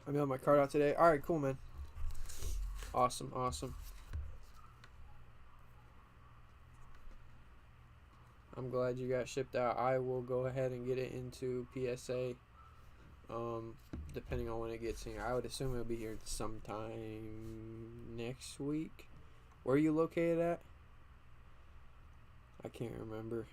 I mailed my card out today. All right, cool, man. Awesome, awesome. I'm glad you got shipped out. I will go ahead and get it into PSA. Depending on when it gets here. I would assume it'll be here sometime next week. Where are you located at? I can't remember.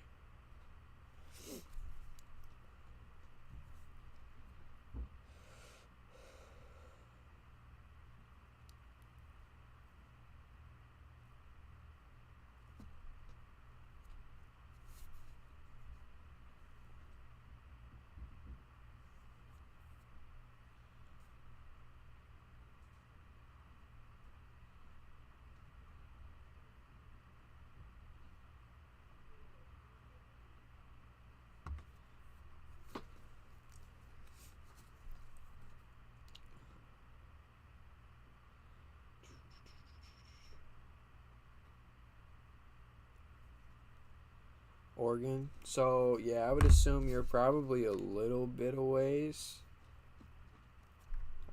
Oregon. So yeah, I would assume you're probably a little bit a ways.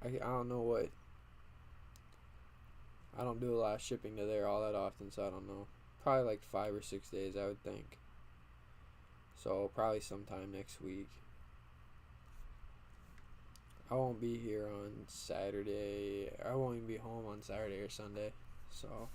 I don't know what. I don't do a lot of shipping to there all that often, so I don't know. Probably like 5 or 6 days, I would think. So probably sometime next week. I won't be here on Saturday. I won't even be home on Saturday or Sunday. So.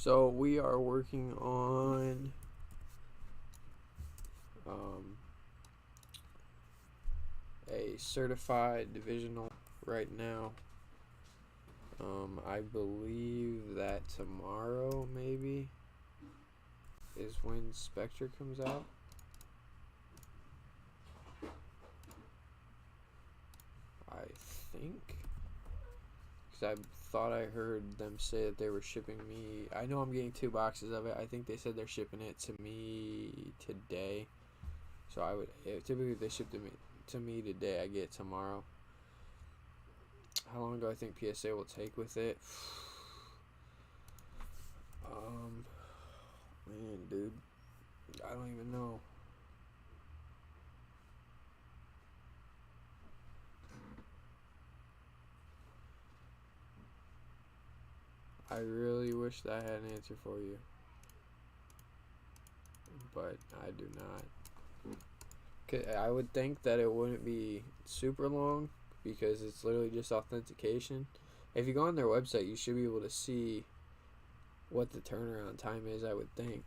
So we are working on a certified divisional right now. I believe that tomorrow maybe is when Spectre comes out. I think. Because I thought I heard them say that they were shipping me. I know I'm getting 2 boxes of it. I think they said they're shipping it to me today. So I would typically if they ship to me today, I get it tomorrow. How long do I think PSA will take with it? Man, dude, I don't even know. I really wish that I had an answer for you, but I do not. I would think that it wouldn't be super long because it's literally just authentication. If you go on their website, you should be able to see what the turnaround time is, I would think.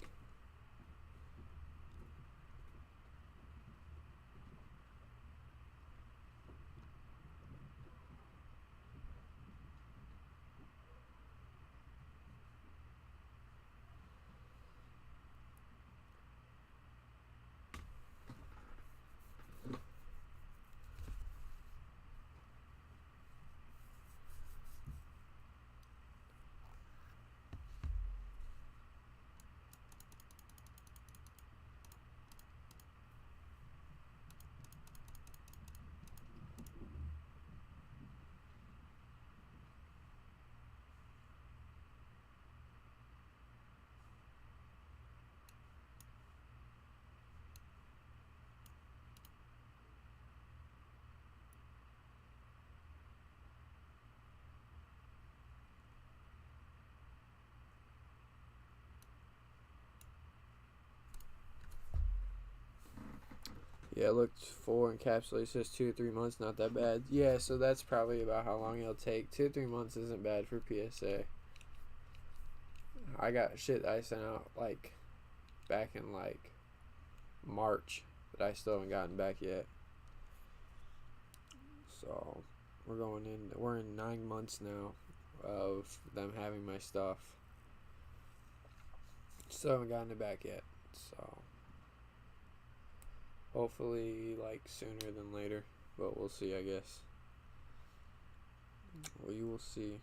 Yeah, it looked full encapsulated. It says 2 to 3 months, not that bad. Yeah, so that's probably about how long it'll take. 2 to 3 months isn't bad for PSA. I got shit that I sent out like back in like March that I still haven't gotten back yet. So we're in 9 months now of them having my stuff. Still haven't gotten it back yet. So hopefully like sooner than later, but we'll see, I guess. We will see.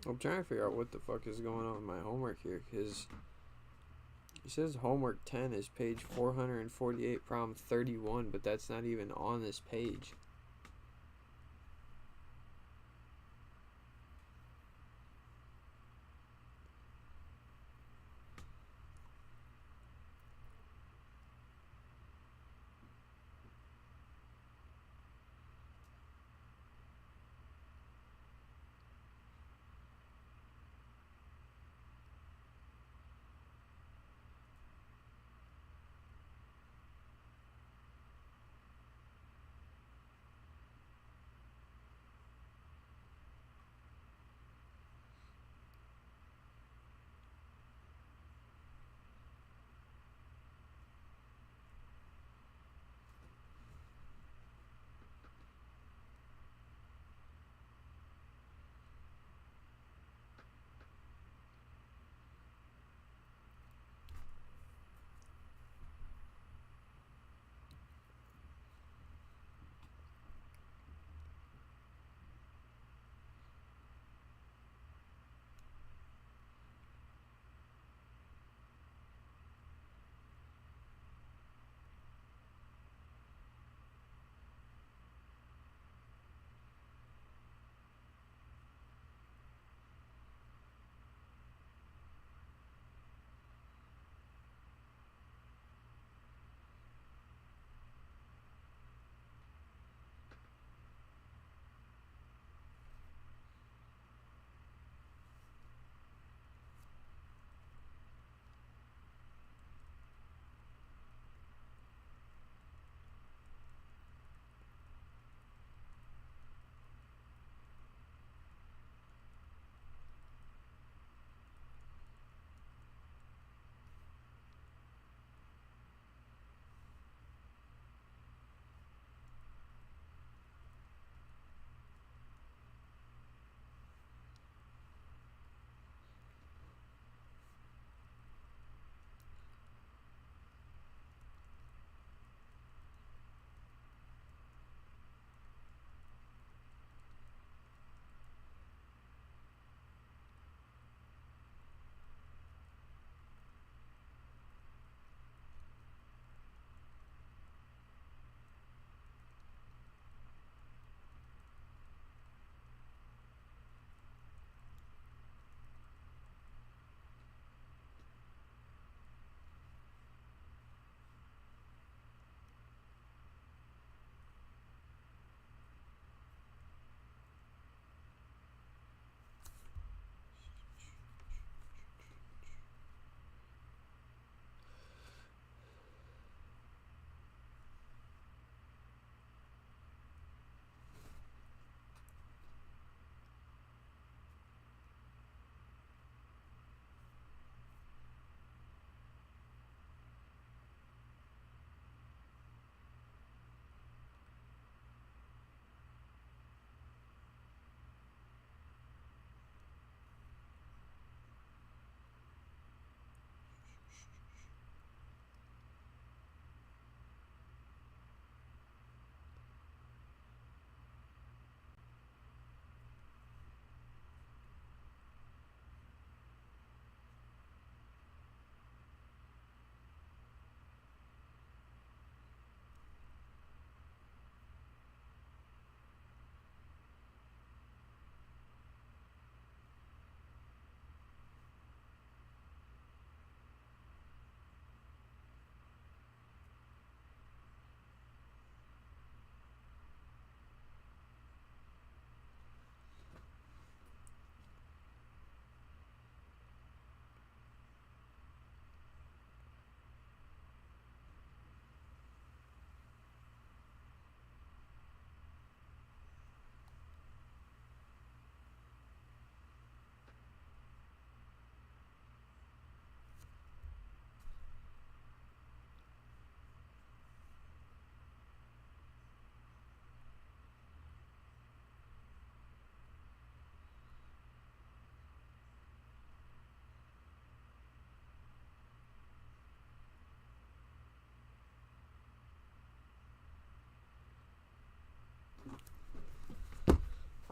I'm trying to figure out what the fuck is going on with my homework here, because it says homework 10 is page 448, problem 31, but that's not even on this page.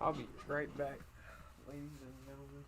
I'll be right back, ladies and gentlemen.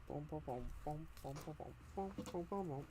Boom, boom, boom, boom, boom, boom, boom, boom, boom, boom.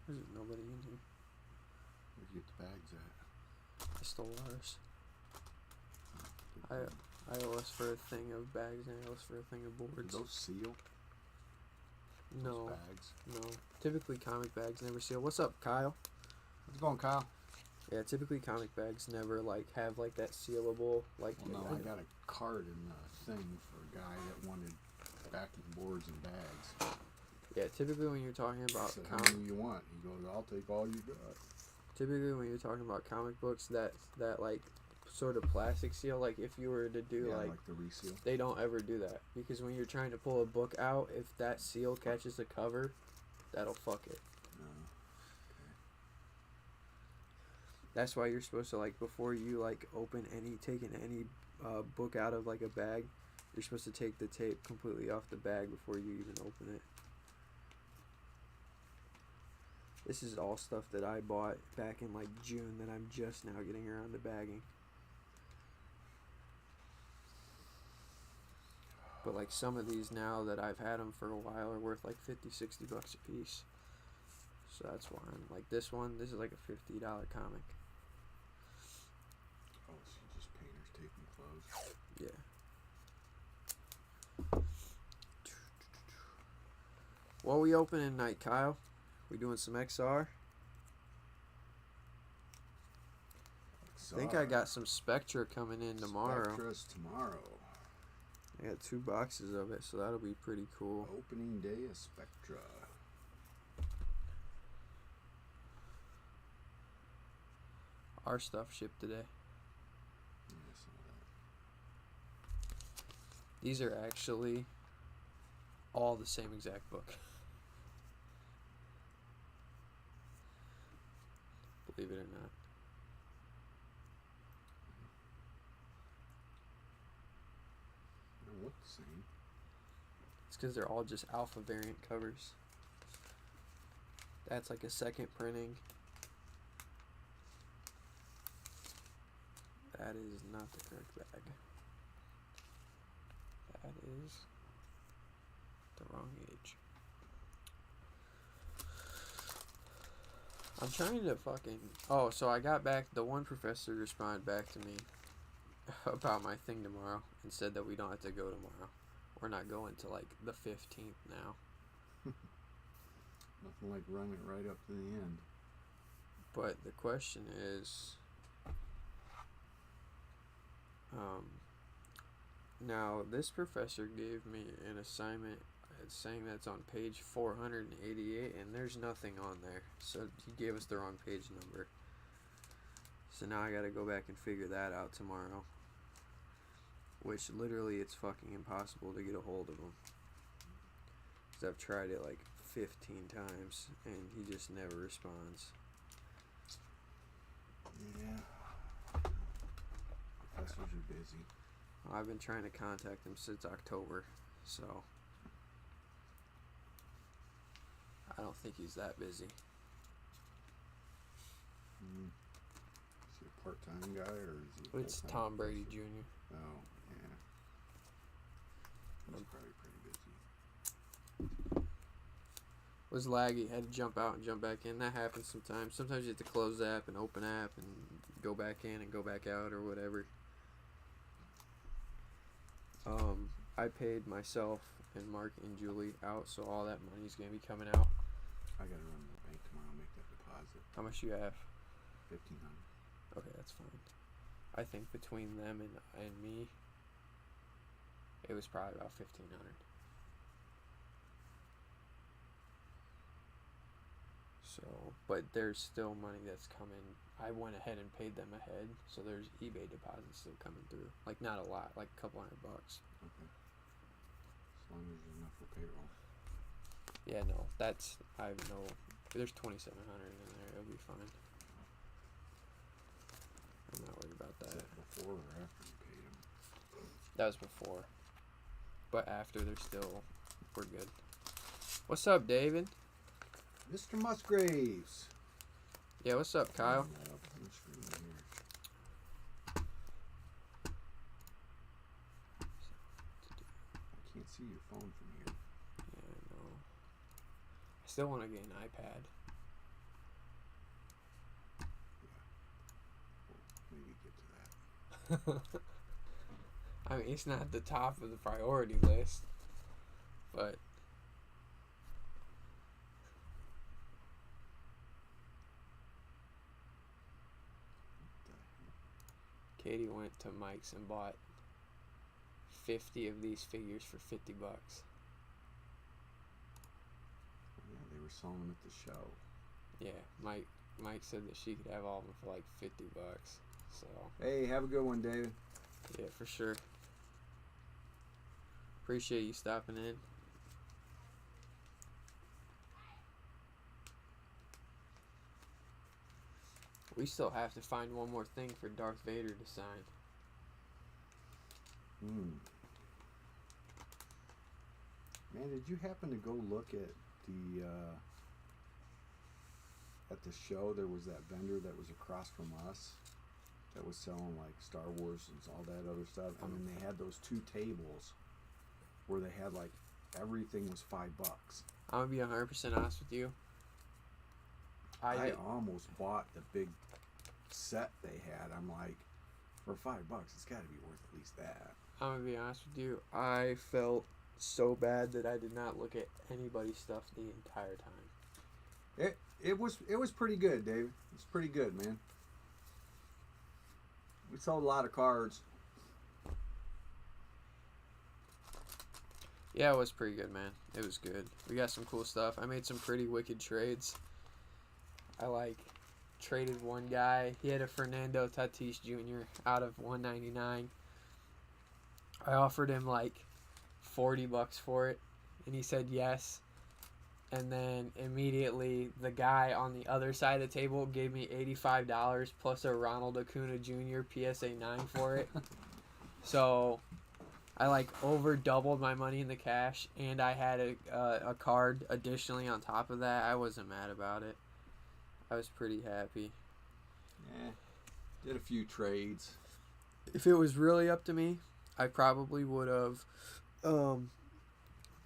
There's nobody in here. Where'd you get the bags at? I stole ours. I owe us for a thing of bags and I owe us for a thing of boards. Do those seal? No. Those bags? No. Typically comic bags never seal. What's up, Kyle? How's it going, Kyle? Yeah, typically comic bags never like have like that sealable like. Well, no, I got a card in the thing for a guy that wanted backing boards and bags. Yeah, typically when you're talking about How many you want? He goes, I'll take all you got. Typically when you're talking about comic books, that like sort of plastic seal, like if you were to do like the reseal. They don't ever do that because when you're trying to pull a book out, if that seal catches the cover, that'll fuck it. That's why you're supposed to, like, before you like taking any book out of like a bag, you're supposed to take the tape completely off the bag before you even open it. This is all stuff that I bought back in like June that I'm just now getting around to bagging. But like some of these now that I've had them for a while are worth like $50-60 a piece. So that's why I'm like this is like a $50 comic. Oh, so just painters taping clothes. Yeah. What we opening tonight, Kyle? We doing some XR? I think I got some Spectra coming in tomorrow. Spectra's tomorrow. I got 2 boxes of it, so that'll be pretty cool. Opening day of Spectra. Our stuff shipped today. Yeah, I saw that. These are actually all the same exact book. Believe it or not. They don't look the same. It's because they're all just alpha variant covers. That's like a second printing. That is not the correct bag. That is the wrong age. I'm trying to fucking... Oh, so I got back... The one professor responded back to me about my thing tomorrow and said that we don't have to go tomorrow. We're not going to like the 15th now. Nothing like running it right up to the end. But the question is... now this professor gave me an assignment saying that's on page 488 and there's nothing on there, so he gave us the wrong page number. So now I gotta go back and figure that out tomorrow, which literally it's fucking impossible to get a hold of him because I've tried it like 15 times and he just never responds. Yeah, professors are busy. I've been trying to contact him since October, so I don't think he's that busy. Is he a part-time guy or is he? It's Tom Brady Jr. Oh, yeah. He's probably pretty busy. Was laggy, had to jump out and jump back in. That happens sometimes. Sometimes you have to close the app and open app and go back in and go back out or whatever. I paid myself and Mark and Julie out, so all that money's gonna be coming out. I gotta run to the bank tomorrow, make that deposit. How much you have? $1,500. Okay, that's fine. I think between them and me, it was probably about $1,500. So, but there's still money that's coming. I went ahead and paid them ahead, so there's eBay deposits still coming through. Like not a lot, like a couple $100. Okay. As long as there's enough for payroll. Yeah, no, I know. There's $2,700 in there. It'll be fine. I'm not worried about that. Is that before or after you paid them? That was before, but after we're good. What's up, David? Mr. Musgraves. Yeah, what's up, Kyle? I can't see your phone from here. Yeah, I know. I still want to get an iPad. I mean, it's not at the top of the priority list, but Katie went to Mike's and bought 50 of these figures for $50. Yeah, they were selling them at the show. Yeah, Mike said that she could have all of them for like $50. So Hey, have a good one, David. yeah, for sure. Appreciate you stopping in. We still have to find one more thing for Darth Vader to sign. Man, did you happen to go look at the show? There was that vendor that was across from us that was selling like Star Wars and all that other stuff. And then they had those two tables where they had like everything was $5. I'm gonna be 100% honest with you. I almost bought the big set they had. I'm like, for $5, it's got to be worth at least that. I'm gonna be honest with you. I felt so bad that I did not look at anybody's stuff the entire time. It was pretty good, David. It's pretty good, man. We sold a lot of cards. Yeah, it was pretty good, man. It was good. We got some cool stuff. I made some pretty wicked trades. I traded one guy. He had a Fernando Tatis Jr. out of 199. I offered him like $40 for it, and he said yes. And then immediately the guy on the other side of the table gave me $85 plus a Ronald Acuna Jr. PSA 9 for it. So I over doubled my money in the cash, and I had a card additionally on top of that. I wasn't mad about it. I was pretty happy. Yeah, did a few trades. If it was really up to me, I probably would have.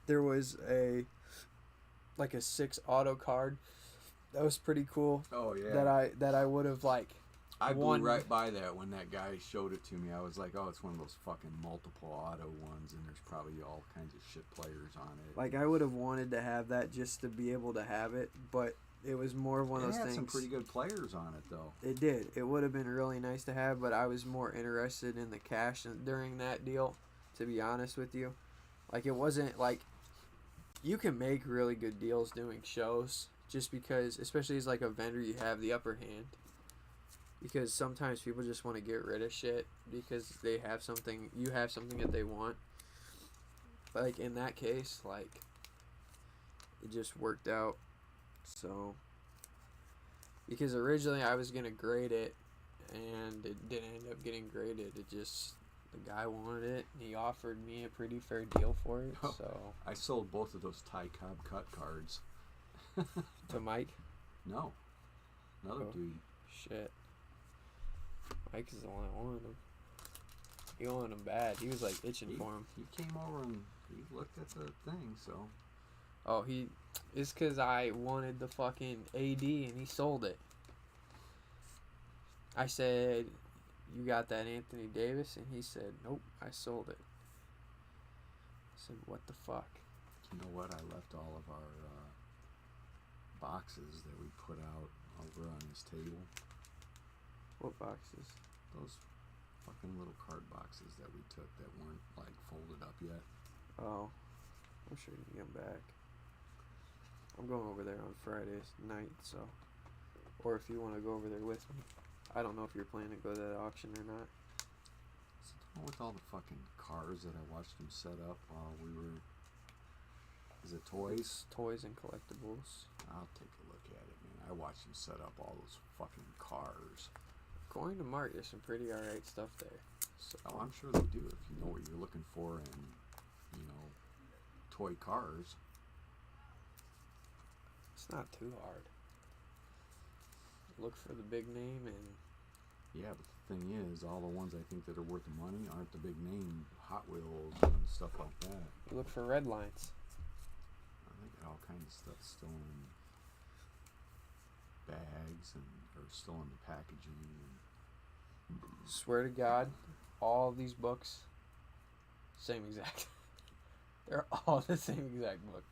There was a 6 auto card that was pretty cool. Oh yeah. That I would have I blew right by that when that guy showed it to me. I was like, oh, it's one of those fucking multiple auto ones, and there's probably all kinds of shit players on it. I would have wanted to have that just to be able to have it, but it was more one of those things. It had some pretty good players on it, though. It did. It would have been really nice to have, but I was more interested in the cash during that deal, to be honest with you. It wasn't you can make really good deals doing shows just because, especially as a vendor, you have the upper hand. Because sometimes people just want to get rid of shit because they have something, you have something that they want. In that case, it just worked out. So, because originally I was going to grade it, and it didn't end up getting graded. It just, the guy wanted it, and he offered me a pretty fair deal for it, so. I sold both of those Ty Cobb cut cards. To Mike? No. Another dude. Shit. Mike is the one that wanted them. He wanted them bad. He was itching for them. He came over and he looked at the thing, so. Oh, it's because I wanted the fucking AD and he sold it. I said, you got that Anthony Davis? And he said, nope, I sold it. I said, what the fuck? You know what? I left all of our boxes that we put out over on this table. What boxes? Those fucking little card boxes that we took that weren't folded up yet. Oh, I'm sure you can get them back. I'm going over there on Friday night, so. Or if you want to go over there with me. I don't know if you're planning to go to that auction or not. With all the fucking cars that I watched them set up while we were. Is it toys? It's toys and collectibles. I'll take a look at it, man. I watched them set up all those fucking cars. Going to Mart, there's some pretty alright stuff there. So. Oh, I'm sure they do if you know what you're looking for in, toy cars. It's not too hard. Look for the big name and. Yeah, but the thing is, all the ones I think that are worth the money aren't the big name Hot Wheels and stuff like that. You look for red lines. I got all kinds of stuff still in bags or still in the packaging. Swear to God, all these books, same exact. They're all the same exact book.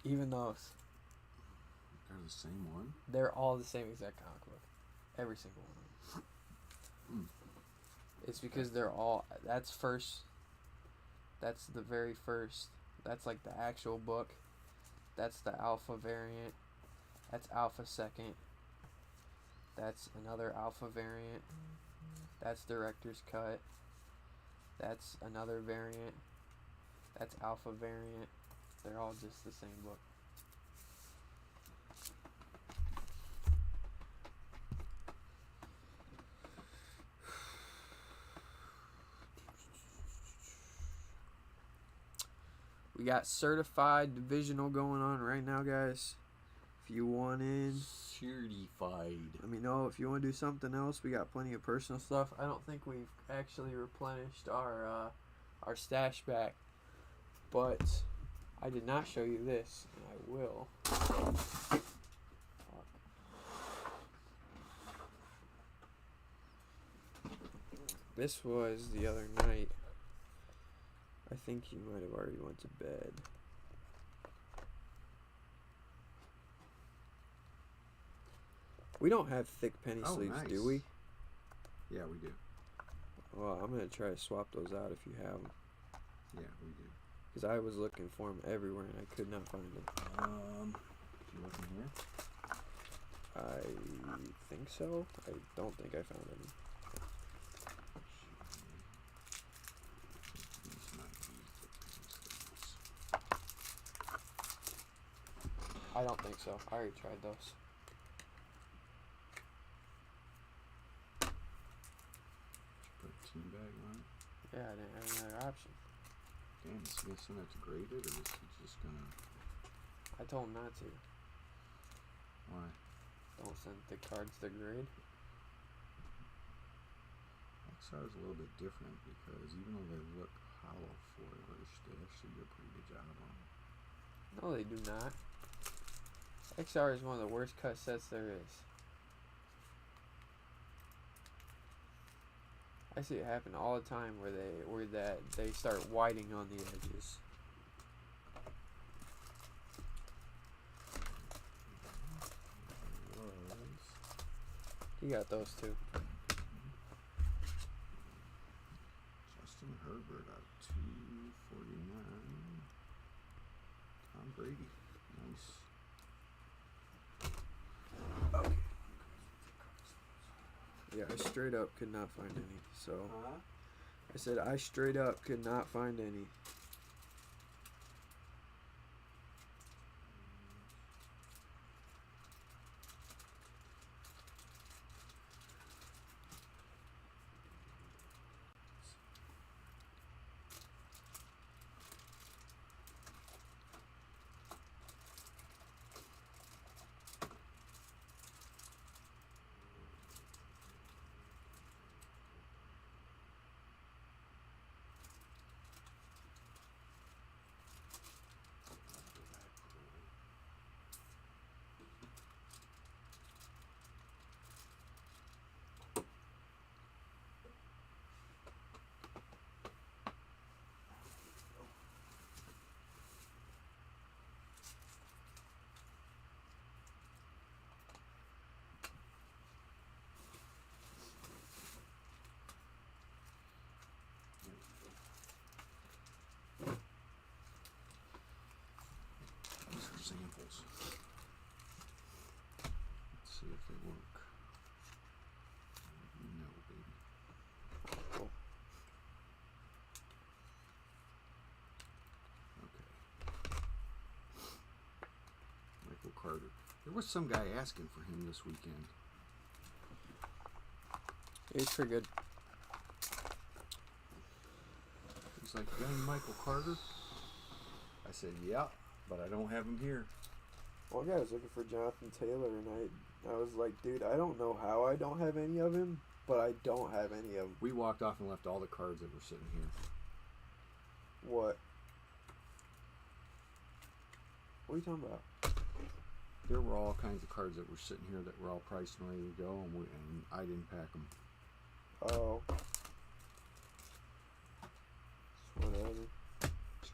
Even those. They're the same one? They're all the same exact comic book. Every single one of them. It's because they're all... That's first... That's the very first... That's like the actual book. That's the alpha variant. That's alpha second. That's another alpha variant. That's director's cut. That's another variant. That's alpha variant. They're all just the same book. We got certified divisional going on right now, guys. If you want in, Certified. let me know. If you want to do something else, we got plenty of personal stuff. I don't think we've actually replenished our stash back, but I did not show you this, and I will. Fuck. This was the other night. I think you might have already went to bed. We don't have thick penny sleeves, nice. do we? Yeah, we do. Well, I'm going to try to swap those out if you have them. Yeah, we do. Because I was looking for them everywhere and I could not find them. You looking here? I think so. I don't think I found any. I don't think so. I already tried those. Put a tea bag on it? Yeah, I didn't have another option. Damn, is he gonna send that to grade it, or is he just gonna... I told him not to. Why? Don't send the cards to grade. XR is a little bit different because even though they look hollow foilish, they actually do a pretty good job on them. No, they do not. XR is one of the worst cut sets there is. I see it happen all the time where they start whiting on the edges. You got those too. Justin Herbert out of 249. Tom Brady. Nice. Okay. Yeah, I straight up could not find any. So I said I straight up could not find any. These are samples. Let's see if they work. No, baby. Cool. Okay. Michael Carter. There was some guy asking for him this weekend. He's pretty good. He's like, young Michael Carter? I said, yeah, but I don't have him here. One guy was looking for Jonathan Taylor, and I was like, dude, I don't know how I don't have any of him, but I don't have any of them. We walked off and left all the cards that were sitting here. What? What are you talking about? There were all kinds of cards that were sitting here that were all priced and ready to go, and I didn't pack them. Oh.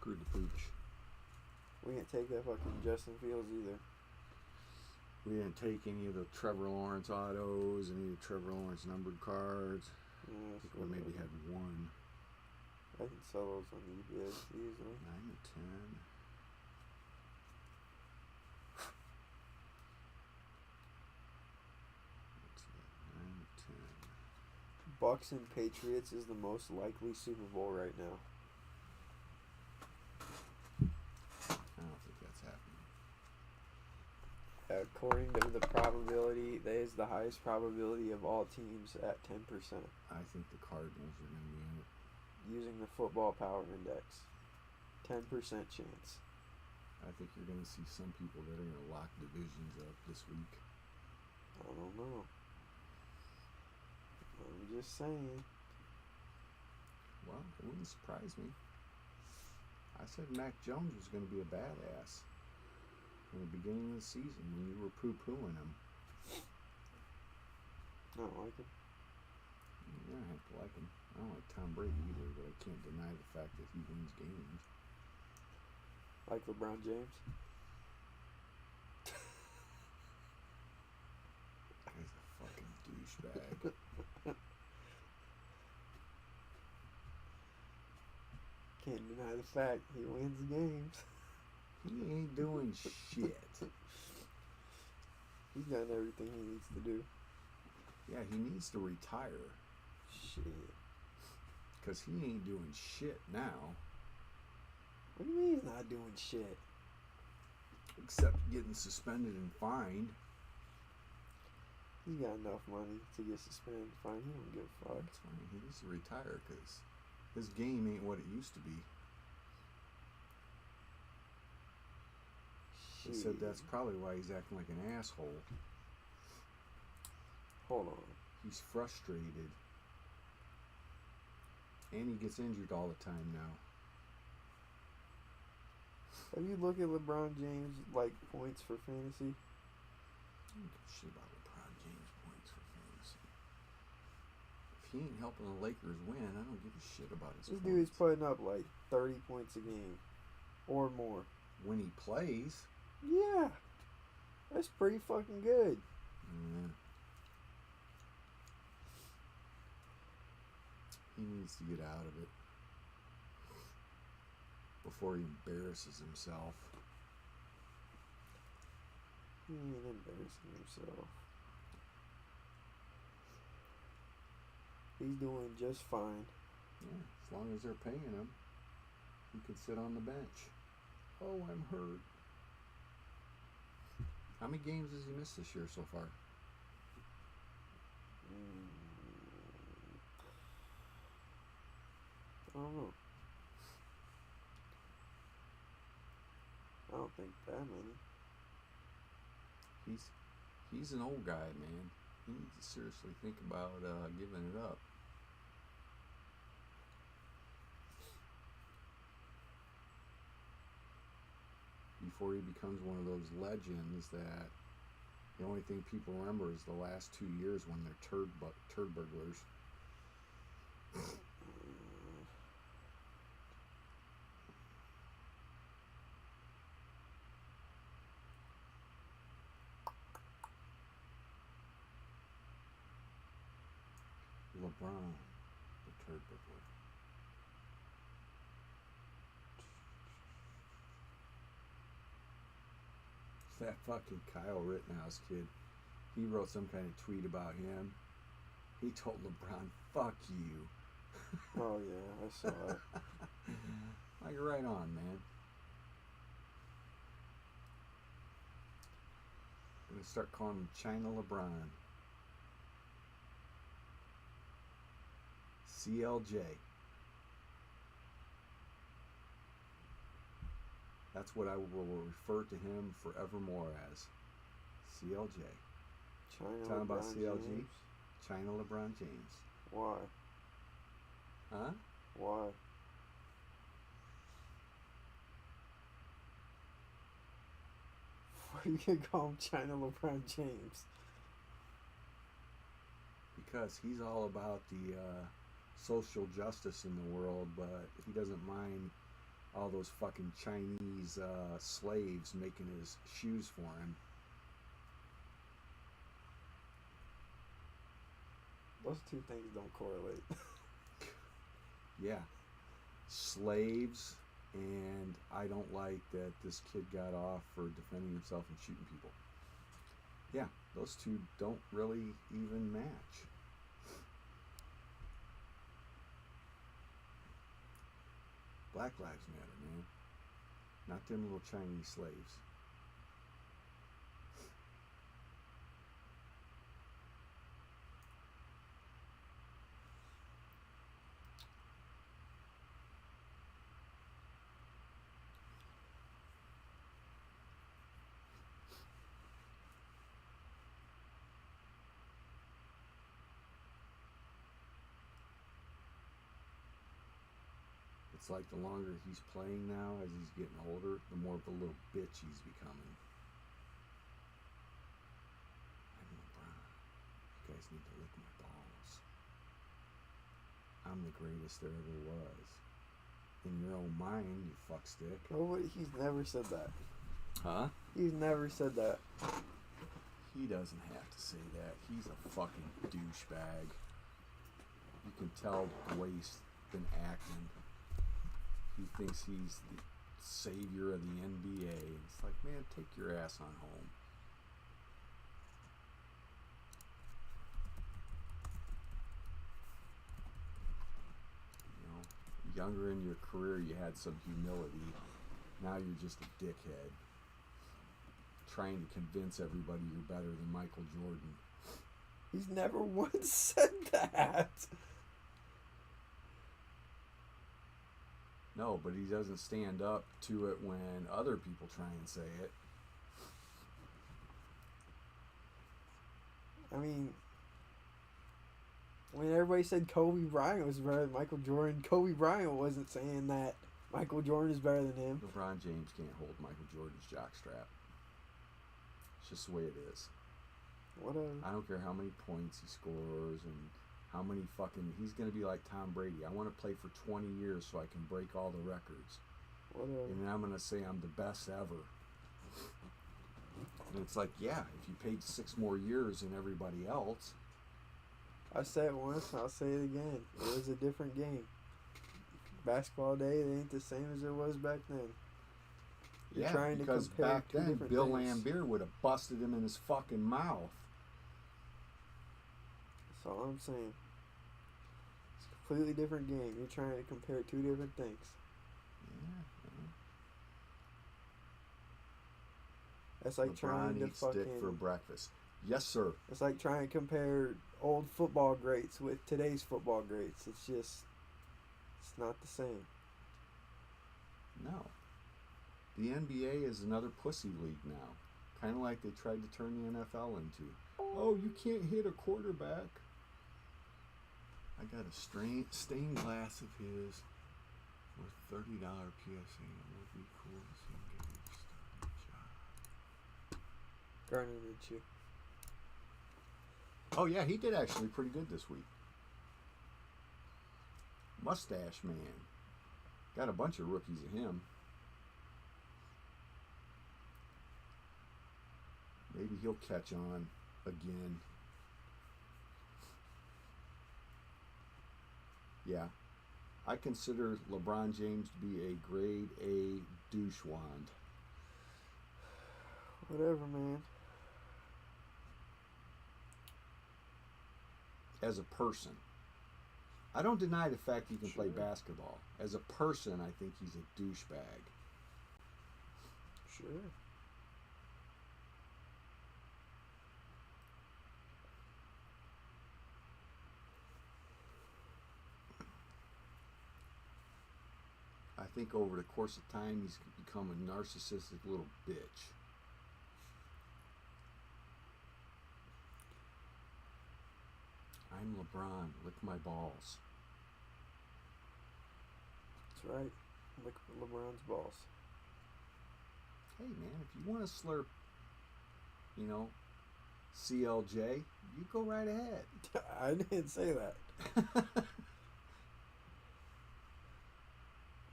screwed the pooch. We didn't take that fucking Justin Fields either. We didn't take any of the Trevor Lawrence autos, any of the Trevor Lawrence numbered cards. Yeah, I think we maybe had one. I can sell those on eBay easily. 9 to 10. What's that? 9 to 10. Bucks and Patriots is the most likely Super Bowl right now. I don't think that's happening. According to the probability, that is the highest probability of all teams at 10%. I think the Cardinals are going to be in it. Using the football power index. 10% chance. I think you're going to see some people that are going to lock divisions up this week. I don't know. I'm just saying. Well, it wouldn't surprise me. I said Mac Jones was going to be a badass in the beginning of the season when you were poo-pooing him. I don't like him. You don't have to like him. I don't like Tom Brady either, but I can't deny the fact that he wins games. Like LeBron James. He's a fucking douchebag. Can't deny the fact he wins games. He ain't doing shit. He's done everything he needs to do. Yeah, he needs to retire. Shit. Because he ain't doing shit now. What do you mean he's not doing shit? Except getting suspended and fined. He's got enough money to get suspended. Fine, he don't give a fuck. That's fine. He needs to retire because his game ain't what it used to be. He said that's probably why he's acting like an asshole. Hold on. He's frustrated. And he gets injured all the time now. Have you looked at LeBron James, like, points for fantasy? I don't give a shit about LeBron James points for fantasy. If he ain't helping the Lakers win, I don't give a shit about his This points. dude's putting up, like, 30 points a game. Or more. When he plays. Yeah. That's pretty fucking good. Yeah. He needs to get out of it before he embarrasses himself. He ain't embarrassing himself. He's doing just fine. Yeah, as long as they're paying him, he can sit on the bench. Oh, I'm hurt. How many games has he missed this year so far? I don't know. I don't think that many. He's an old guy, man. He needs to seriously think about giving it up. Before he becomes one of those legends that the only thing people remember is the last 2 years when they're turd burglars. LeBron, the turd burglar. That fucking Kyle Rittenhouse kid, he wrote some kind of tweet about him. He told LeBron, fuck you. Oh yeah, I saw it. Like, right on, man. I'm gonna start calling him China LeBron. CLJ. That's what I will refer to him forevermore as. CLJ. China Talking about LeBron CLG? James? China LeBron James. Why? Huh? Why? Why are you gonna call him China LeBron James? Because he's all about the social justice in the world, but he doesn't mind all those fucking Chinese slaves making his shoes for him. Those two things don't correlate. Yeah. Slaves, and I don't like that this kid got off for defending himself and shooting people. Yeah, those two don't really even match. Black Lives Matter, man. Not them little Chinese slaves. It's like the longer he's playing now, as he's getting older, the more of a little bitch he's becoming. I'm LeBron. You guys need to lick my balls. I'm the greatest there ever was. In your own mind, you fuckstick. Nobody, he's never said that. Huh? He's never said that. He doesn't have to say that. He's a fucking douchebag. You can tell the way he's been acting. He thinks he's the savior of the NBA. It's like, man, take your ass on home. You know, younger in your career, you had some humility. Now you're just a dickhead. Trying to convince everybody you're better than Michael Jordan. He's never once said that. No, but he doesn't stand up to it when other people try and say it. I mean, when everybody said Kobe Bryant was better than Michael Jordan, Kobe Bryant wasn't saying that Michael Jordan is better than him. LeBron James can't hold Michael Jordan's jockstrap. It's just the way it is. Whatever. I don't care how many points he scores and how many fucking... He's going to be like Tom Brady. I want to play for 20 years so I can break all the records. Whatever. And then I'm going to say I'm the best ever. And it's like, yeah, if you paid 6 more years than everybody else... I said it once, I'll say it again. It was a different game. Basketball day, it ain't the same as it was back then. You're trying because to compare back two then, different Bill things. Laimbeer would have busted him in his fucking mouth. That's all I'm saying. It's a completely different game. You're trying to compare two different things. Yeah. That's like trying LeBron to eats dick for breakfast. Yes, sir. It's like trying to compare old football greats with today's football greats. It's just, it's not the same. No. The NBA is another pussy league now. Kind of like they tried to turn the NFL into. Oh, you can't hit a quarterback. I got a stained glass of his with $30 PSA. It would be cool to see him get a starting job. Garner, did you? Oh, yeah, he did actually pretty good this week. Mustache Man. Got a bunch of rookies of him. Maybe he'll catch on again. Yeah. I consider LeBron James to be a grade A douchewand. Whatever, man. As a person. I don't deny the fact he can play Sure. basketball. As a person, I think he's a douchebag. Sure. I think over the course of time, he's become a narcissistic little bitch. I'm LeBron. Lick my balls. That's right. Look at LeBron's balls. Hey, man, if you want to slurp, you know, CLJ, you go right ahead. I didn't say that.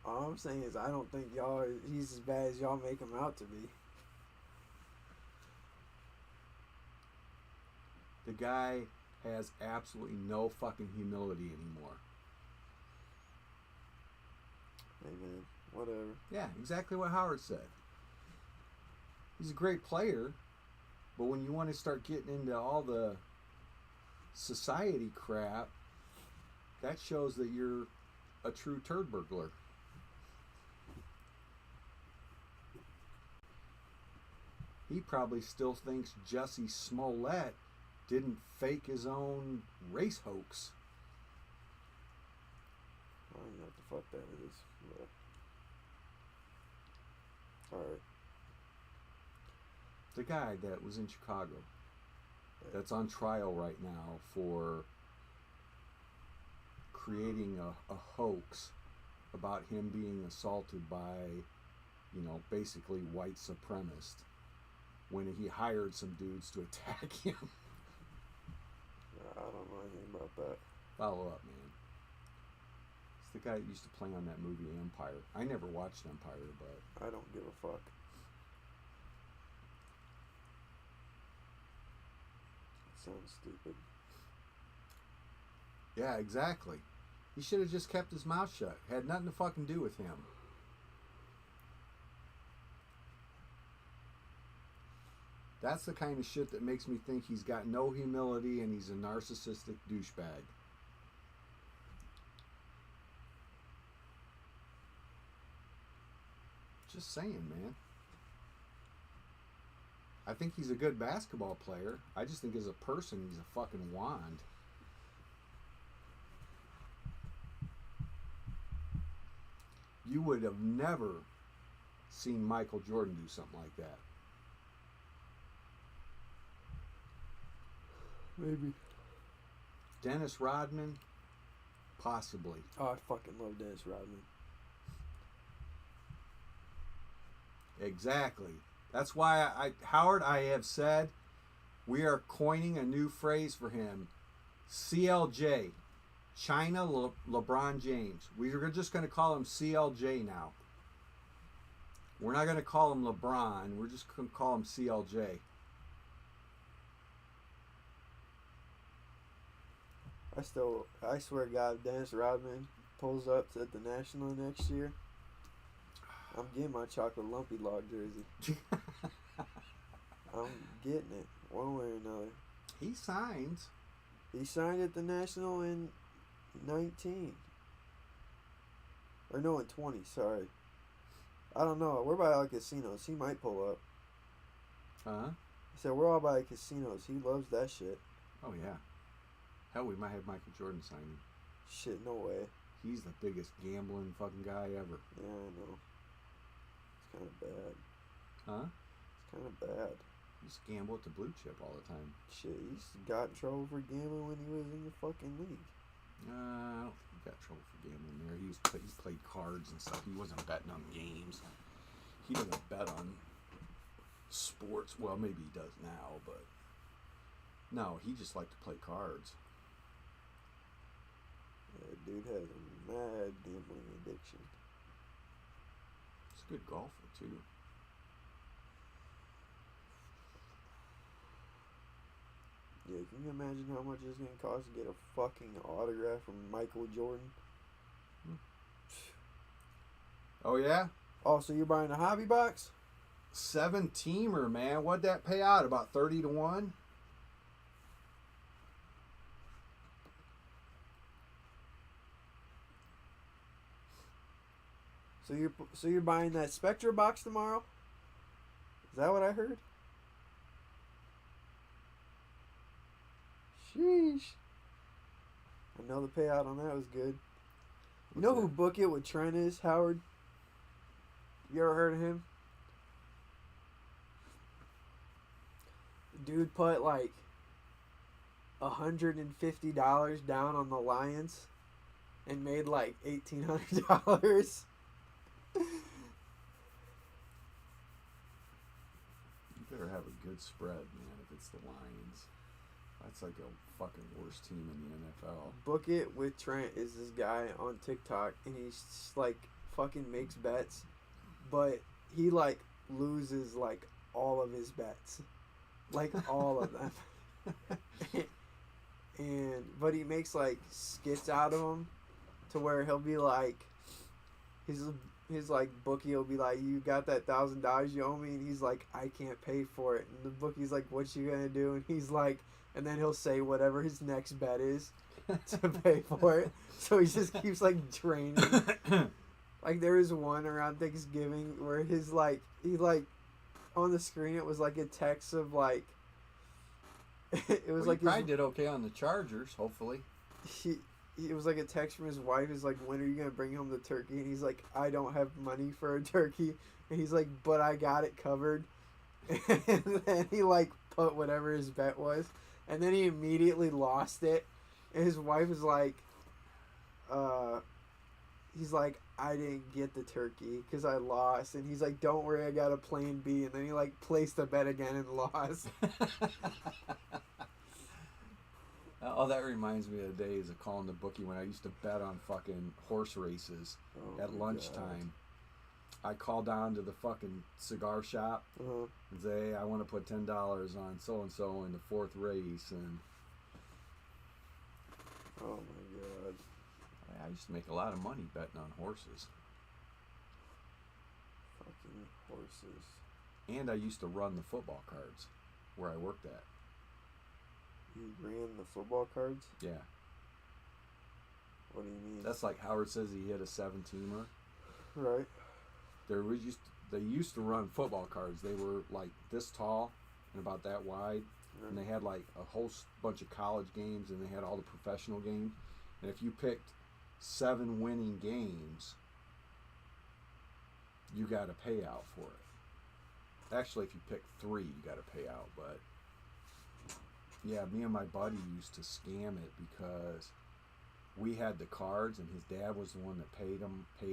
All I'm saying is I don't think he's as bad as y'all make him out to be. The guy has absolutely no fucking humility anymore. Hey man, whatever. Yeah, exactly what Howard said. He's a great player, but when you want to start getting into all the society crap, that shows that you're a true turd burglar. He probably still thinks Jussie Smollett didn't fake his own race hoax. I don't know what the fuck that is. But... Alright. The guy that was in Chicago, that's on trial right now for creating a hoax about him being assaulted by, basically white supremacists when he hired some dudes to attack him. I don't know anything about that. Follow up, man. It's the guy that used to play on that movie Empire. I never watched Empire, but... I don't give a fuck. It sounds stupid. Yeah, exactly. He should have just kept his mouth shut. Had nothing to fucking do with him. That's the kind of shit that makes me think he's got no humility and he's a narcissistic douchebag. Just saying, man. I think he's a good basketball player. I just think as a person, he's a fucking wand. You would have never seen Michael Jordan do something like that. Maybe. Dennis Rodman? Possibly. Oh, I fucking love Dennis Rodman. Exactly. That's why Howard, I have said we are coining a new phrase for him. CLJ. China LeBron James. We're just going to call him CLJ now. We're not going to call him LeBron. We're just going to call him CLJ. I swear to God, if Dennis Rodman pulls up at the National next year, I'm getting my chocolate lumpy log jersey. I'm getting it, one way or another. He signs. He signed at the National in 19. Or no, in 20, sorry. I don't know. We're by all casinos. He might pull up. Huh? He said, we're all by casinos. He loves that shit. Oh, yeah. Hell, we might have Michael Jordan signing. Shit, no way. He's the biggest gambling fucking guy ever. Yeah, I know. It's kind of bad. Huh? It's kind of bad. He used to gamble at the blue chip all the time. Shit, he got in trouble for gambling when he was in the fucking league. I don't think he got in trouble for gambling there. He played cards and stuff. He wasn't betting on games. He doesn't bet on sports. Well, maybe he does now, but no, he just liked to play cards. Yeah, dude has a mad gambling addiction. He's a good golfer, too. Yeah, can you imagine how much it's going to cost to get a fucking autograph from Michael Jordan? Oh, yeah? Oh, so you're buying a hobby box? 7-teamer, man. What'd that pay out? About 30 to 1? So you're buying that Spectra box tomorrow? Is that what I heard? Sheesh. I know the payout on that was good. You know who Book It with Trent is, Howard? You ever heard of him? Dude put like $150 down on the Lions and made like $1,800. You better have a good spread, man, if it's the Lions. That's like a fucking worst team in the NFL. Book It with Trent is this guy on TikTok, and he's like fucking makes bets, but he like loses like all of his bets, like all of them. But he makes like skits out of them, to where he'll be like, his like bookie will be like, you got that $1,000 you owe me, and he's like, I can't pay for it, and the bookie's like, what you gonna do? And he's like, and then he'll say whatever his next bet is to pay for it. So he just keeps like draining. Like there was one around Thanksgiving where he like on the screen it was like a text of like it was like he probably did okay on the Chargers, hopefully. It was like a text from his wife. Is like, when are you gonna bring home the turkey? And he's like, I don't have money for a turkey. And he's like, but I got it covered. And then he like put whatever his bet was, and then he immediately lost it. And his wife is like, he's like, I didn't get the turkey because I lost. And he's like, don't worry, I got a plan B. And then he like placed a bet again and lost. Oh, that reminds me of the days of calling the bookie when I used to bet on fucking horse races at lunchtime. I call down to the fucking cigar shop and say, hey, I want to put $10 on so-and-so in the 4th race. And oh my god. I used to make a lot of money betting on horses. Fucking horses. And I used to run the football cards where I worked at. You ran the football cards? Yeah. What do you mean? That's like Howard says he hit a 7-teamer. Right. They used to run football cards. They were like this tall and about that wide. Right. And they had like a whole bunch of college games, and they had all the professional games. And if you picked 7 winning games, you got a payout for it. Actually, if you pick 3, you got a payout, but yeah, me and my buddy used to scam it because we had the cards, and his dad was the one that paid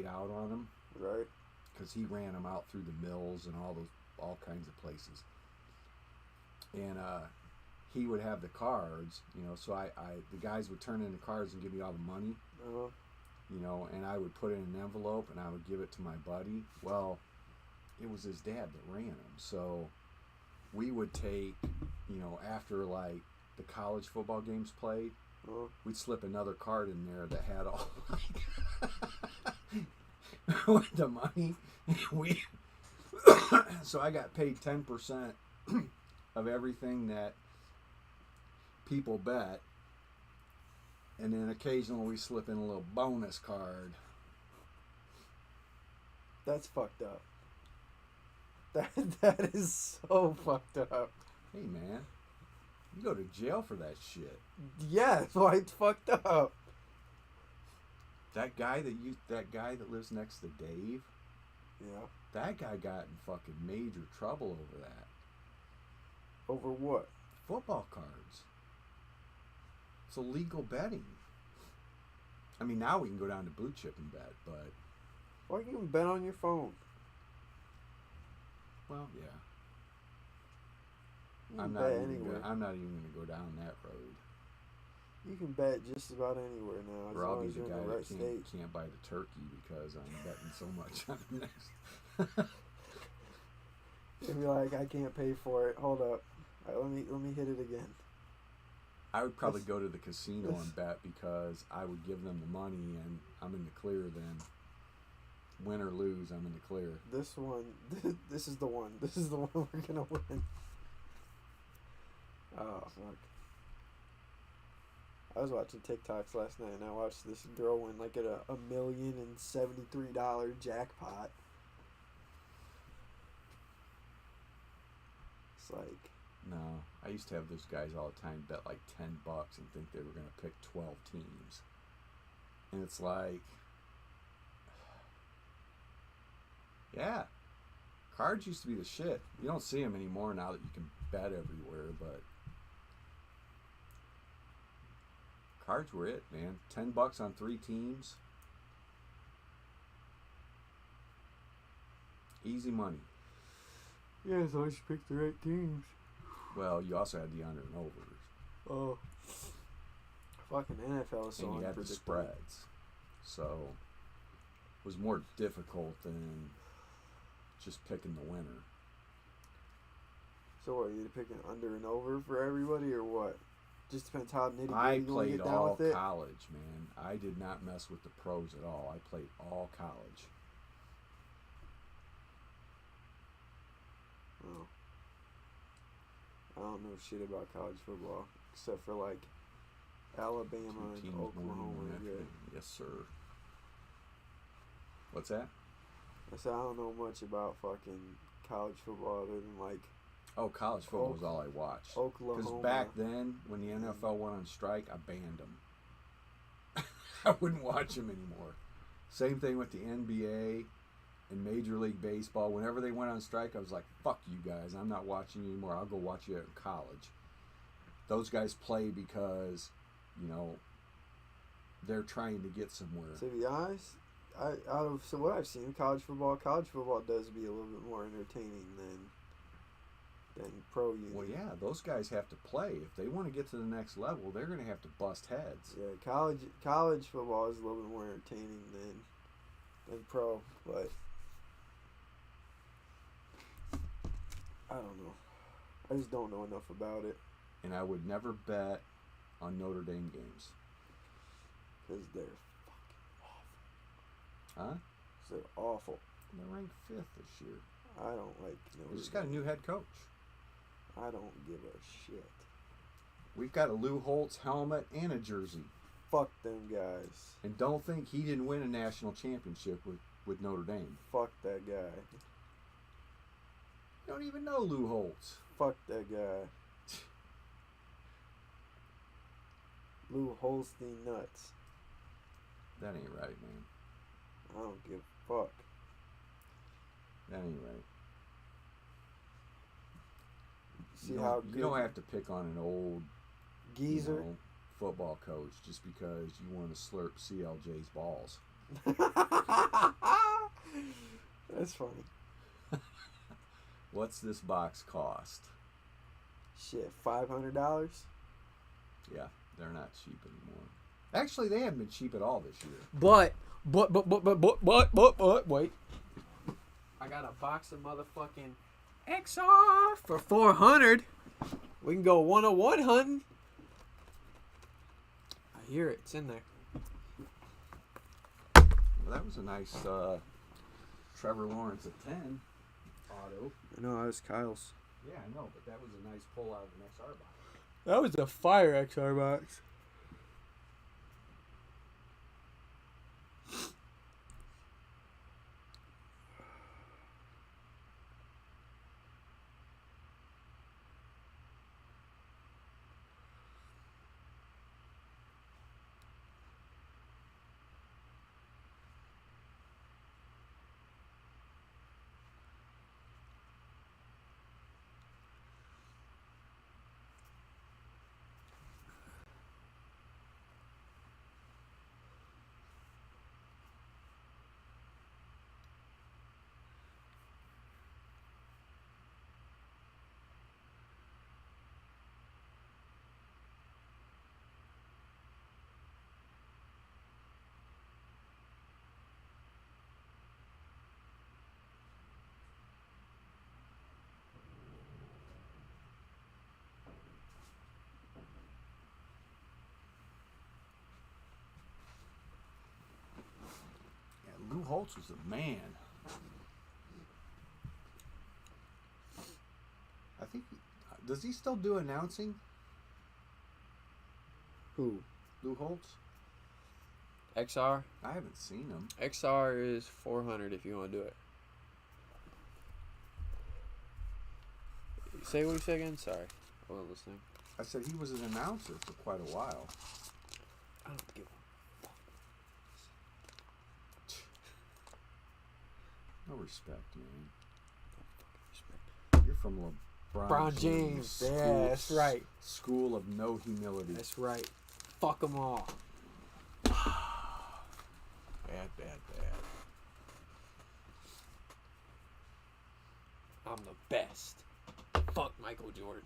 out on them. Right. Because he ran them out through the mills and all kinds of places. And he would have the cards, so the guys would turn in the cards and give me all the money, and I would put it in an envelope and I would give it to my buddy. Well, it was his dad that ran them, so we would take, after like the college football games played, we'd slip another card in there that had all with the money. So I got paid 10% of everything that people bet, and then occasionally we slip in a little bonus card. That's fucked up. That is so fucked up. Hey man, you go to jail for that shit. Yeah, why it's fucked up. That guy that lives next to Dave. Yeah. That guy got in fucking major trouble over that. Over what? Football cards. It's illegal betting. I mean, now we can go down to Blue Chip and bet, but why can't you bet on your phone? Well, yeah. I'm not even going to go down that road. You can bet just about anywhere now. Or I'll be the guy that can't buy the turkey because I'm betting so much on the next. You'll be like, I can't pay for it. Hold up. All right, let me hit it again. I would probably go to the casino and bet because I would give them the money and I'm in the clear then. Win or lose, I'm in the clear. This is the one. This is the one we're going to win. Oh, fuck. I was watching TikToks last night, and I watched this girl win like at a $1,073 jackpot. It's like... No, I used to have those guys all the time bet like $10 and think they were going to pick 12 teams. And it's like... Yeah. Cards used to be the shit. You don't see them anymore now that you can bet everywhere, but... Cards were it, man. $10 on 3 teams. Easy money. Yeah, as long as you pick the right teams. Well, you also had the under and overs. Oh. Fucking NFL is so unpredictable. And you had the spreads. So, was more difficult than just picking the winner. So what, are you picking under and over for everybody or what? Just depends how nitty I gritty you want to played get down all with it. college, man. I did not mess with the pros at all. I played all college. Oh. I don't know shit about college football except for like Alabama and Oklahoma are good. Yes, sir. What's that? I said I don't know much about fucking college football other than like Oh, college football was all I watched. Oklahoma. Because back then, when the NFL went on strike, I banned them. I wouldn't watch them anymore. Same thing with the NBA and Major League Baseball. Whenever they went on strike, I was like, fuck you guys. I'm not watching you anymore. I'll go watch you in college. Those guys play because, you know, they're trying to get somewhere. To be honest, so what I've seen college football does be a little bit more entertaining than pro unit. Well, yeah, those guys have to play. If they want to get to the next level, they're going to have to bust heads. Yeah, college football is a little bit more entertaining than pro, but I don't know. I just don't know enough about it. And I would never bet on Notre Dame games. Because they're fucking awful. Huh? They're awful. They're ranked 5th this year. I don't like Notre Dame. They just got a new head coach. I don't give a shit. We've got a Lou Holtz helmet and a jersey. Fuck them guys. And don't think he didn't win a national championship with Notre Dame. Fuck that guy. You don't even know Lou Holtz. Fuck that guy. Lou Holstein nuts. That ain't right, man. I don't give a fuck. That ain't right. See how good you don't have to pick on an old geezer, you know, football coach just because you want to slurp CLJ's balls. That's funny. What's this box cost? Shit, $500. Yeah, they're not cheap anymore. Actually, they haven't been cheap at all this year. But, wait. I got a box of motherfucking XR for $400. We can go 101 hunting. I hear it. It's in there. Well, that was a nice Trevor Lawrence at 10 auto. I know, that was Kyle's. Yeah, I know, but that was a nice pull out of an XR box. That was a fire XR box. Lou Holtz was a man. I think. Does he still do announcing? Who? Lou Holtz? XR? I haven't seen him. XR is $400 if you want to do it. Say what you said again? Sorry. I wasn't listening. I said he was an announcer for quite a while. I don't give a No respect, man. respect. You're from LeBron James. Yeah, that's right. School of no humility. That's right. Fuck them all. Bad, bad, bad. I'm the best. Fuck Michael Jordan.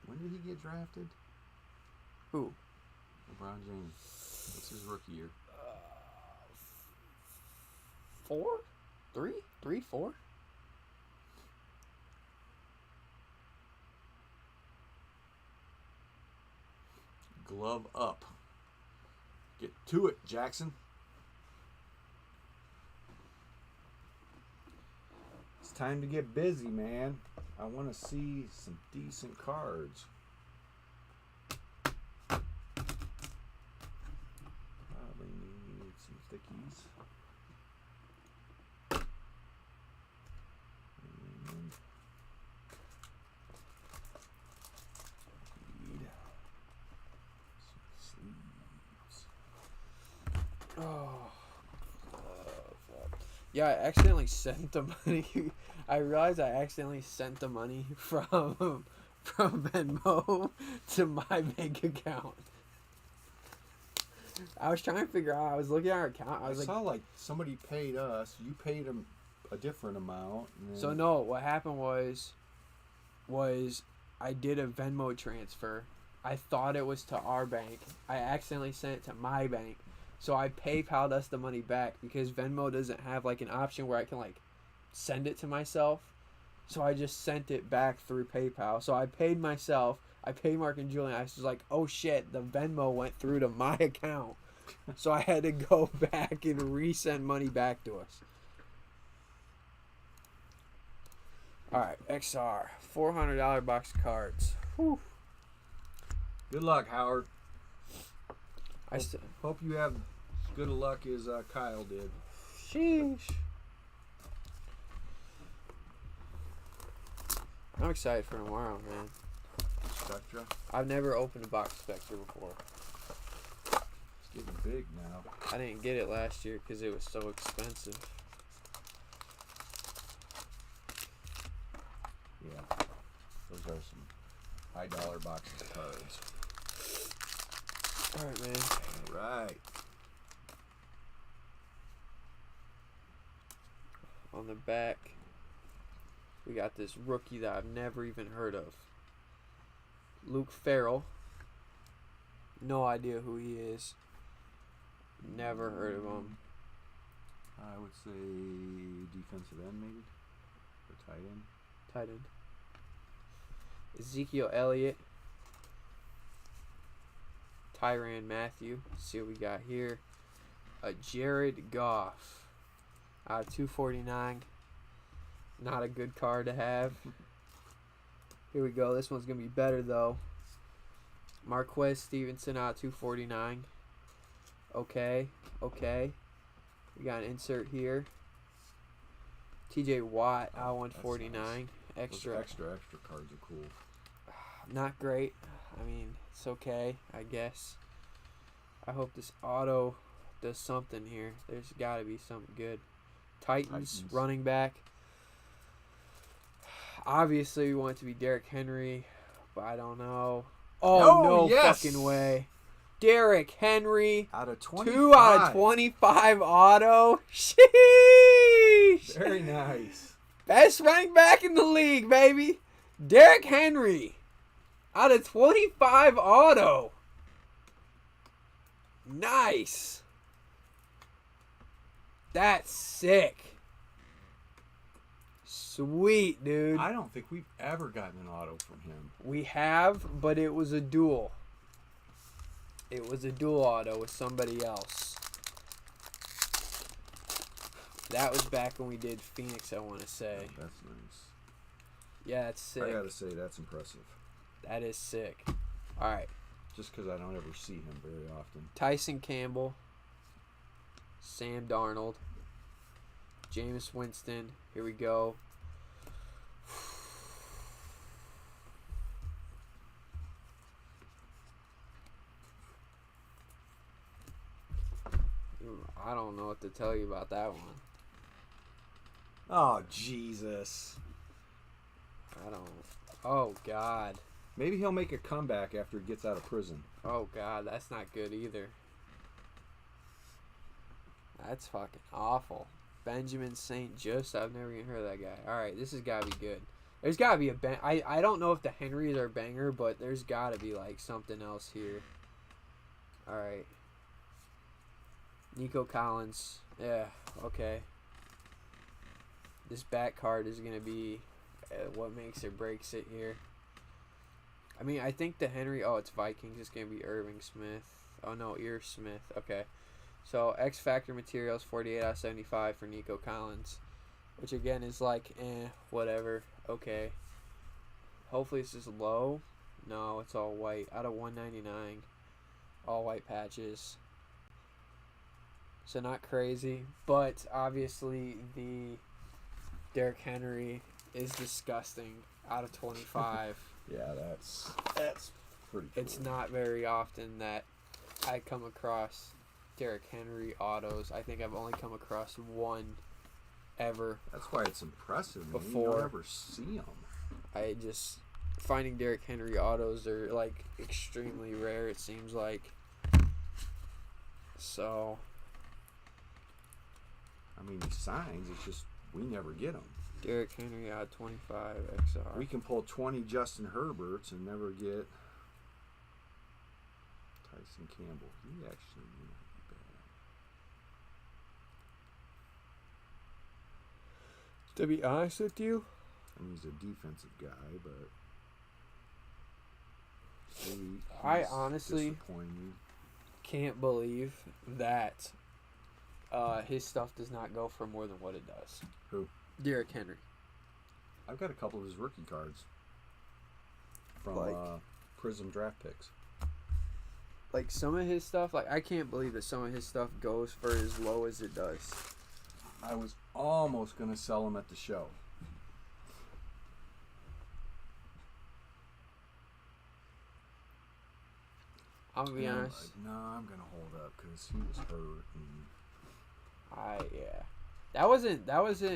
When did he get drafted? Who? LeBron James. What's his rookie year? 4? 3? 3, 4? Glove up. Get to it, Jackson. It's time to get busy, man. I want to see some decent cards. Probably need some thickies. And need some sleeves. Oh. Fuck. Yeah, I accidentally sent the money. I realized I accidentally sent the money from Venmo to my bank account. I was trying to figure out. I was looking at our account. I saw like somebody paid us. You paid them a different amount. And then... So no, what happened was I did a Venmo transfer. I thought it was to our bank. I accidentally sent it to my bank. So I PayPal'd us the money back because Venmo doesn't have like an option where I can like send it to myself. So I just sent it back through PayPal. So I paid myself. I paid Mark and Julian. I was like, oh shit, the Venmo went through to my account. So I had to go back and resend money back to us. Alright, XR. $400 box of cards. Whew. Good luck, Howard. I hope you have as good a luck as Kyle did. Sheesh. I'm excited for tomorrow, man. Spectra? I've never opened a box of Spectra before. It's getting big now. I didn't get it last year because it was so expensive. Yeah. Those are some high dollar boxes of cards. Alright, man. Alright. On the back, we got this rookie that I've never even heard of. Luke Farrell. No idea who he is. Never heard of him. I would say defensive end, maybe? Or tight end? Tight end. Ezekiel Elliott. Tyrann Mathieu. Let's see what we got here. Jared Goff. Out of 249. Not a good card to have. Here we go. This one's going to be better, though. Marquez Stevenson out of 249. Okay. We got an insert here. TJ Watt out of 149. Nice. Extra cards are cool. Not great. I mean, it's okay, I guess. I hope this auto does something here. There's got to be something good. Titans running back. Obviously, we want it to be Derrick Henry, but I don't know. Oh, no yes. Fucking way. Derrick Henry. Out of 25. 2 out of 25 auto. Sheesh. Very nice. Best running back in the league, baby. Derrick Henry. Out of 25 auto. Nice. That's sick. Sweet, dude. I don't think we've ever gotten an auto from him. We have, but it was a duel. It was a dual auto with somebody else. That was back when we did Phoenix, I want to say. Oh, that's nice. Yeah, it's sick. I gotta say, that's impressive. That is sick. All right. Just because I don't ever see him very often. Tyson Campbell. Sam Darnold. Jameis Winston. Here we go. I don't know what to tell you about that one. Oh, Jesus. I don't. Oh, God. Maybe he'll make a comeback after he gets out of prison. Oh, God. That's not good either. That's fucking awful. Benjamin St. Just. I've never even heard of that guy. All right. This has got to be good. There's got to be a bang. I don't know if the Henrys are banger, but there's got to be like something else here. All right. Nico Collins. Yeah, okay. This back card is going to be what makes or breaks it here. I mean, I think the Henry... Oh, it's Vikings. It's going to be Irving Smith. Oh, no, Ear Smith. Okay. So, X Factor materials, 48 out of 75 for Nico Collins. Which, again, is like, whatever. Okay. Hopefully this is low. No, it's all white. Out of 199. All white patches. So, not crazy. But, obviously, the Derrick Henry is disgusting. Out of 25. Yeah, that's pretty cool. It's not very often that I come across Derrick Henry autos. I think I've only come across one ever. That's why it's impressive. Before. You don't ever see them. I just... Finding Derrick Henry autos are, like, extremely rare, it seems like. So... I mean, he signs. It's just we never get them. Derrick Henry out 25 XR. We can pull 20 Justin Herberts and never get Tyson Campbell. He actually may not be bad. To be honest with you, I mean, he's a defensive guy, but maybe I honestly disappointing. Can't believe that his stuff does not go for more than what it does. Who? Derrick Henry. I've got a couple of his rookie cards from Like- Prism draft picks. Like, some of his stuff, like, I can't believe that some of his stuff goes for as low as it does. I was almost going to sell them at the show. I'm gonna be And I'm honest. like, no, I'm going to hold up because he was hurt. And Yeah. That wasn't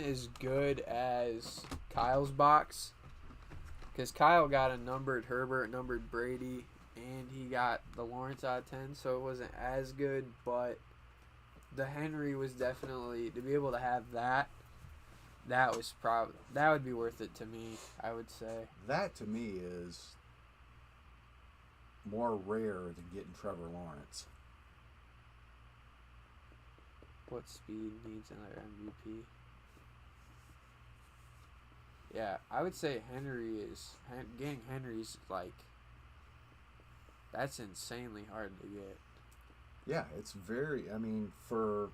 as good as Kyle's box. Because Kyle got a numbered Herbert, numbered Brady, and he got the Lawrence out of 10, so it wasn't as good, but the Henry was definitely, to be able to have that would be worth it to me, I would say. that to me is more rare than getting Trevor Lawrence. What speed needs another MVP? Yeah, I would say getting Henry's like, that's insanely hard to get. Yeah, it's very, I mean, for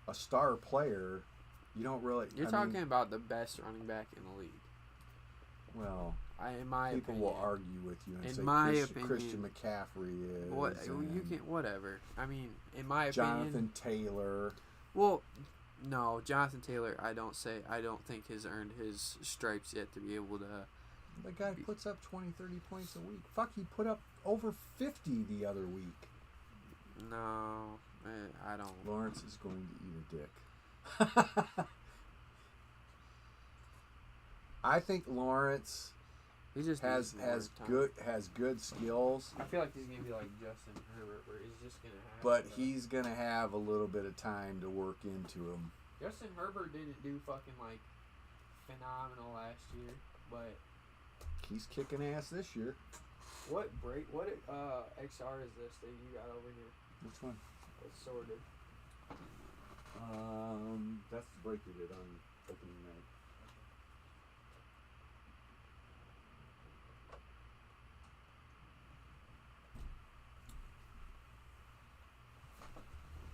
a star player, you don't really... You're talking about the best running back in the league. Well, In my people opinion. will argue with you and In say my Christian opinion. McCaffrey is... What you and can whatever. I mean, in my Jonathan opinion. Taylor. Well, no, Jonathan Taylor. I don't think has earned his stripes yet to be able to. The guy puts up 20, 30 points a week. Fuck, he put up over 50 the other week. No, I don't. Lawrence is going to eat a dick. I think Lawrence He just has needs more time. good skills, I feel like he's gonna be like Justin Herbert, where he's just gonna have. but he's gonna have a little bit of time to work into him. Justin Herbert didn't do fucking like phenomenal last year, but He's kicking ass this year. what XR is this that you got over here? Which one? It's sorted. That's the break you did on opening night.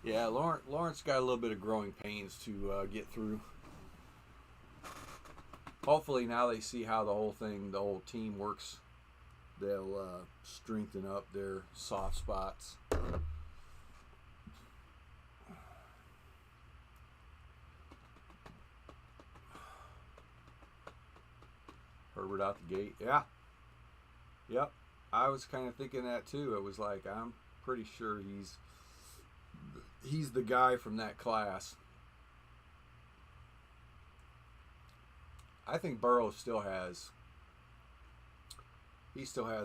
Yeah, Lawrence got a little bit of growing pains to get through. Hopefully now they see how the whole team works. They'll strengthen up their soft spots. Herbert out the gate. Yeah. Yep. I was kind of thinking that too. It was like, I'm pretty sure he's the guy from that class. I think Burrow still has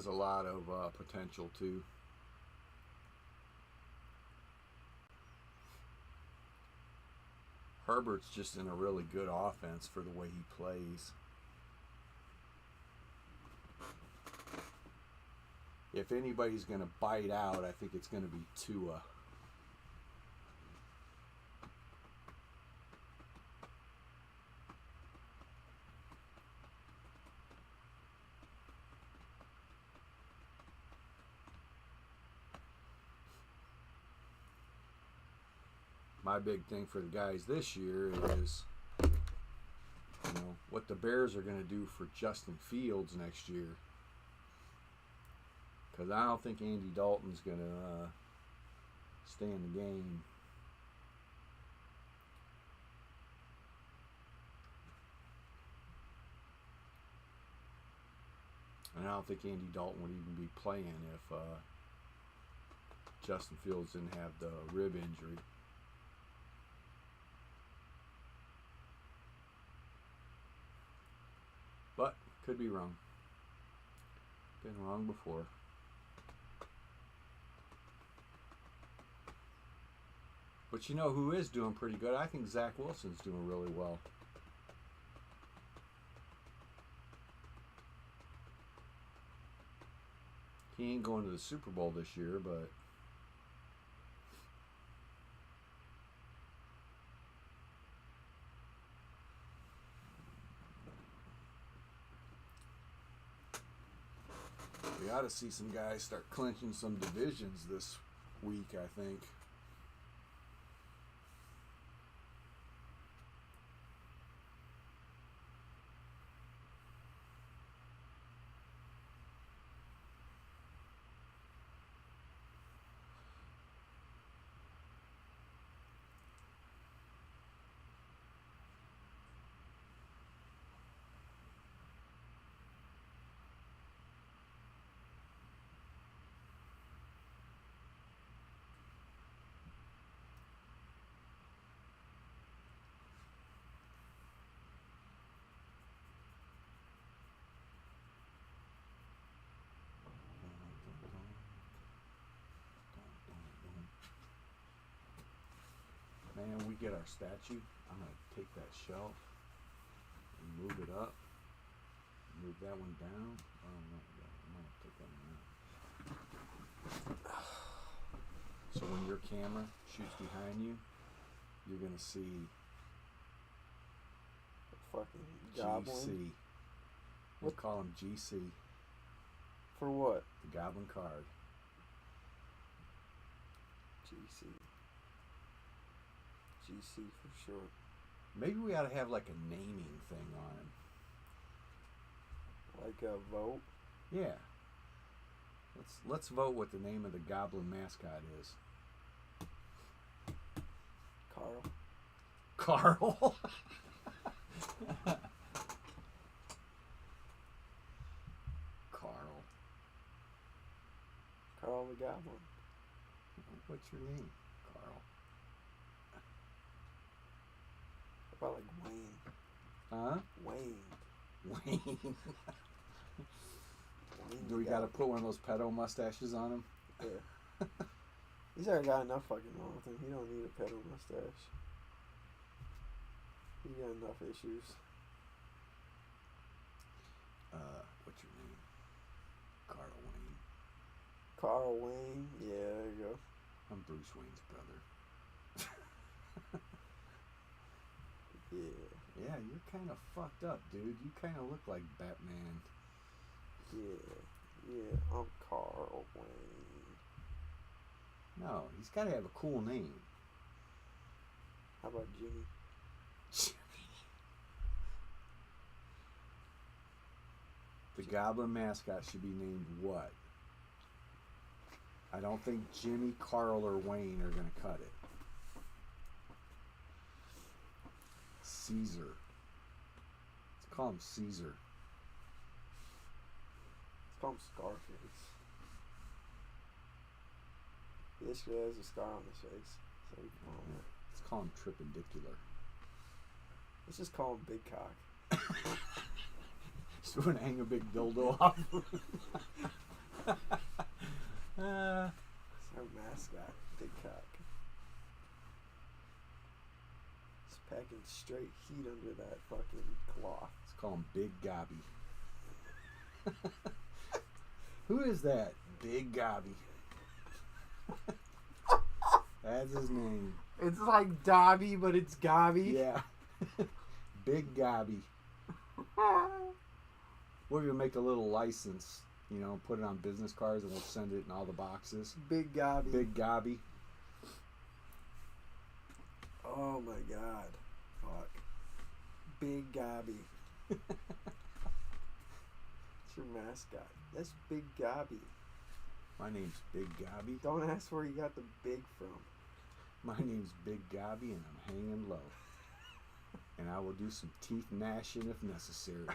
a lot of potential too. Herbert's just in a really good offense for the way he plays. if anybody's going to bite out, I think it's going to be Tua. My big thing for the guys this year is, what the Bears are going to do for Justin Fields next year. Because I don't think Andy Dalton's going to stay in the game. And I don't think Andy Dalton would even be playing if Justin Fields didn't have the rib injury. But could be wrong. Been wrong before. But you know who is doing pretty good? I think Zach Wilson's doing really well. He ain't going to the Super Bowl this year, but we ought to see some guys start clinching some divisions this week, I think. Man, we get our statue. I'm going to take that shelf and move it up. Move that one down. Oh, no, I'm going to take that one out. So when your camera shoots behind you, you're going to see fucking Goblin. GC. We call him GC. For what? The Goblin card. GC. GC for sure. Maybe we ought to have like a naming thing on him. Like a vote? Yeah. Let's vote what the name of the Goblin mascot is. Carl. Carl. Carl. Carl the Goblin. What's your name? Carl. How about like Wayne? Huh? Wayne. Wayne. Do we got to put one of those pedo mustaches on him? Yeah. He's already got enough fucking wrong with him. He don't need a pedo mustache. He got enough issues. What's your name? Carl Wayne. Carl Wayne. Yeah, there you go. I'm Bruce Wayne's brother. Yeah. Yeah, you're kind of fucked up, dude. You kind of look like Batman. Yeah, I'm Carl Wayne. No, he's got to have a cool name. How about Jimmy? The Goblin mascot should be named what? I don't think Jimmy, Carl, or Wayne are going to cut it. Caesar. Let's call him Caesar. Let's call him Scarface. This guy has a scar on his face. So we can call him that. Let's call him Tripendicular. Let's just call him Big Cock. Just want to hang a big dildo off. It's our mascot, Big Cock. It's packing straight heat under that fucking cloth. Let's call him Big Gobby. Who is that? Big Gobby. That's his name. It's like Dobby, but it's Gobby. Yeah. Big Gobby. We're going to make a little license, you know, put it on business cards and we'll send it in all the boxes. Big Gobby. Big Gobby. Oh my god. Fuck. Big Gobby. It's your mascot. That's Big Gobby. My name's Big Gobby. Don't ask where you got the big from. My name's Big Gobby and I'm hanging low. And I will do some teeth gnashing if necessary.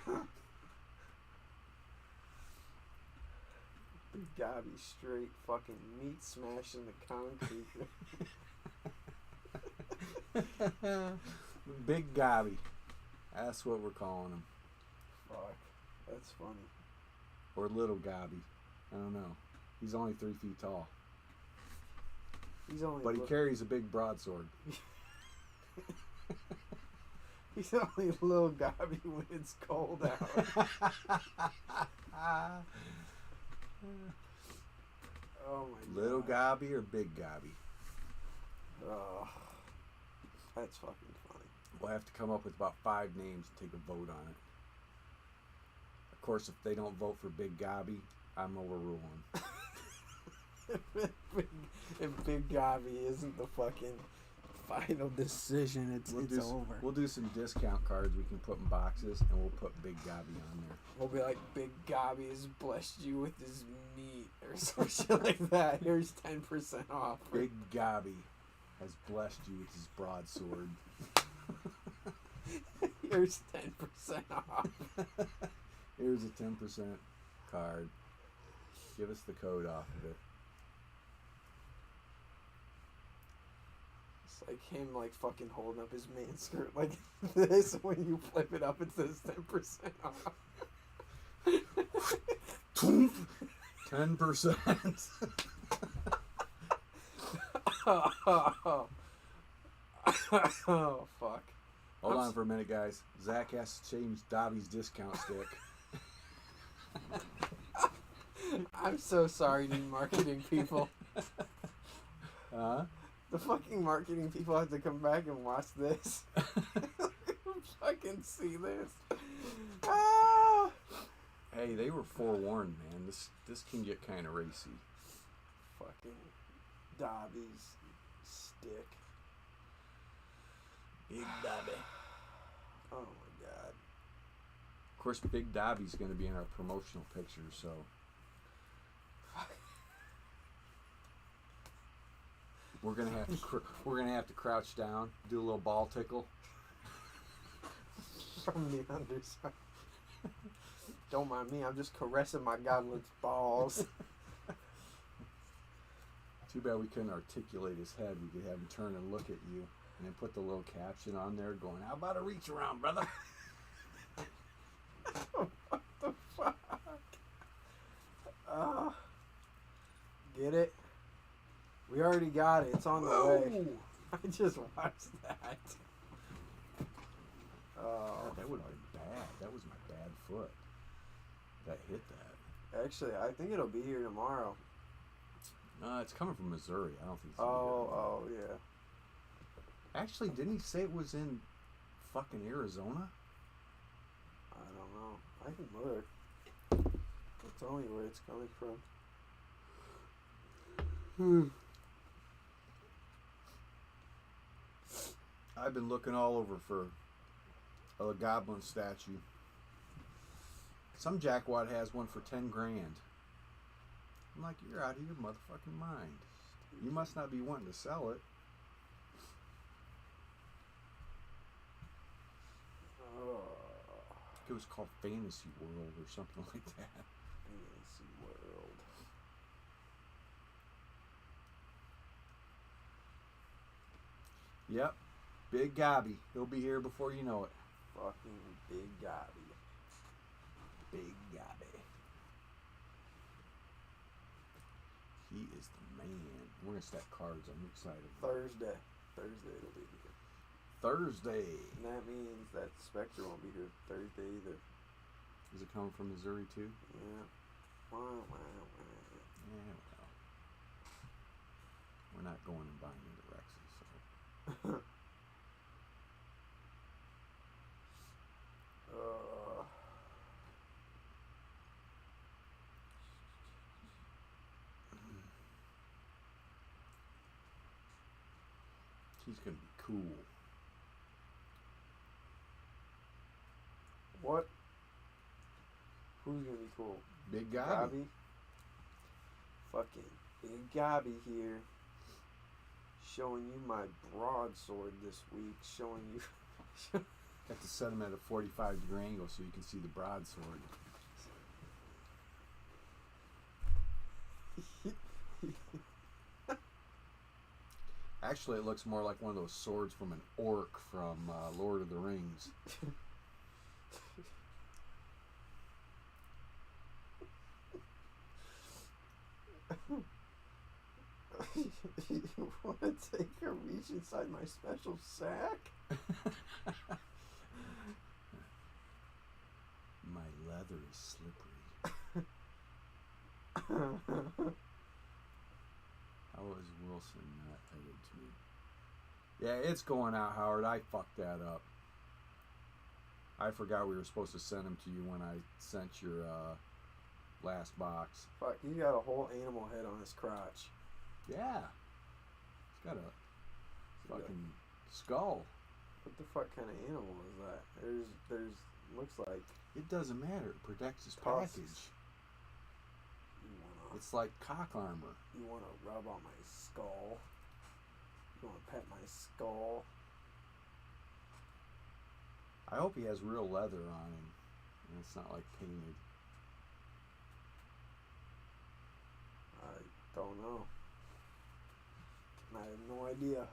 Big Gobby straight fucking meat smashing the concrete. Big Gobby. That's what we're calling him. Fuck. That's funny. Or Little Gobby. I don't know. He's only 3 feet tall. He's only But he carries a big broadsword. He's only Little Gobby when it's cold out. Oh my Little god. Gobby or Big Gobby? Oh, that's fucking funny. We'll have to come up with about 5 names and take a vote on it. Of course, if they don't vote for Big Gobby, I'm overruling. If Big Gobby isn't the fucking final decision, it's over. We'll do some discount cards we can put in boxes, and we'll put Big Gobby on there. We'll be like, Big Gobby has blessed you with his meat, or some shit like that. Here's 10% off. Big Gobby has blessed you with his broadsword. Here's 10% off. Here's a 10% card. Give us the code off of it. It's like him, like, fucking holding up his main skirt like this. When you flip it up, it says 10% off. 10%. Oh, fuck. Hold on for a minute, guys. Zach has to change Dobby's discount stick. I'm so sorry, you marketing people. The fucking marketing people have to come back and watch this. Fucking see this. Ah! Hey, they were forewarned, man. This can get kind of racy. Fucking Dobby's stick. Big Dobby. Oh my god. Of course, Big Dobby's going to be in our promotional picture, so we're gonna have to crouch down, do a little ball tickle From the underside. Don't mind me, I'm just caressing my goblin's balls. Too bad we couldn't articulate his head. We could have him turn and look at you, and then put the little caption on there going, "How about a reach around, brother?" What the fuck? Get it? We already got it. It's on the way. I just watched that. Oh, God, that would have been bad. That was my bad foot that hit that. actually, I think it'll be here tomorrow. It's coming from Missouri. I don't think it's Oh, yeah. Actually, didn't he say it was in fucking Arizona? I don't know. I can look. I'll tell you where it's coming from. I've been looking all over for a goblin statue. Some jackwad has one for 10 grand. I'm like, you're out of your motherfucking mind. You must not be wanting to sell it. It was called Fantasy World or something like that. Fantasy World. Yep. Big Gobby. He'll be here before you know it. Fucking Big Gobby. Big Gobby. He is the man. We're going to stack cards. I'm excited. Thursday it'll be here. Thursday. And that means that Spectre won't be here Thursday either. Is it coming from Missouri too? Yeah. Yeah, well. We're not going and buying into Rex's, so. He's gonna be cool. What? Who's gonna be cool? Big Gobby. Fucking Big Gobby here. Showing you my broadsword this week. Showing you. Have to set him at a 45-degree angle so you can see the broadsword. Actually, it looks more like one of those swords from an orc from Lord of the Rings. You want to take a reach inside my special sack? My leather is slippery. How is Wilson not headed to me? Yeah, it's going out, Howard. I fucked that up. I forgot we were supposed to send them to you when I sent your last box. Fuck, he's got a whole animal head on his crotch. Yeah. It's got a fucking skull. What the fuck kind of animal is that? There's looks like... It doesn't matter. It protects his tusks. package. It's like cock armor. You want to rub on my skull? You want to pet my skull? I hope he has real leather on him. And it's not like painted. I don't know. I have no idea.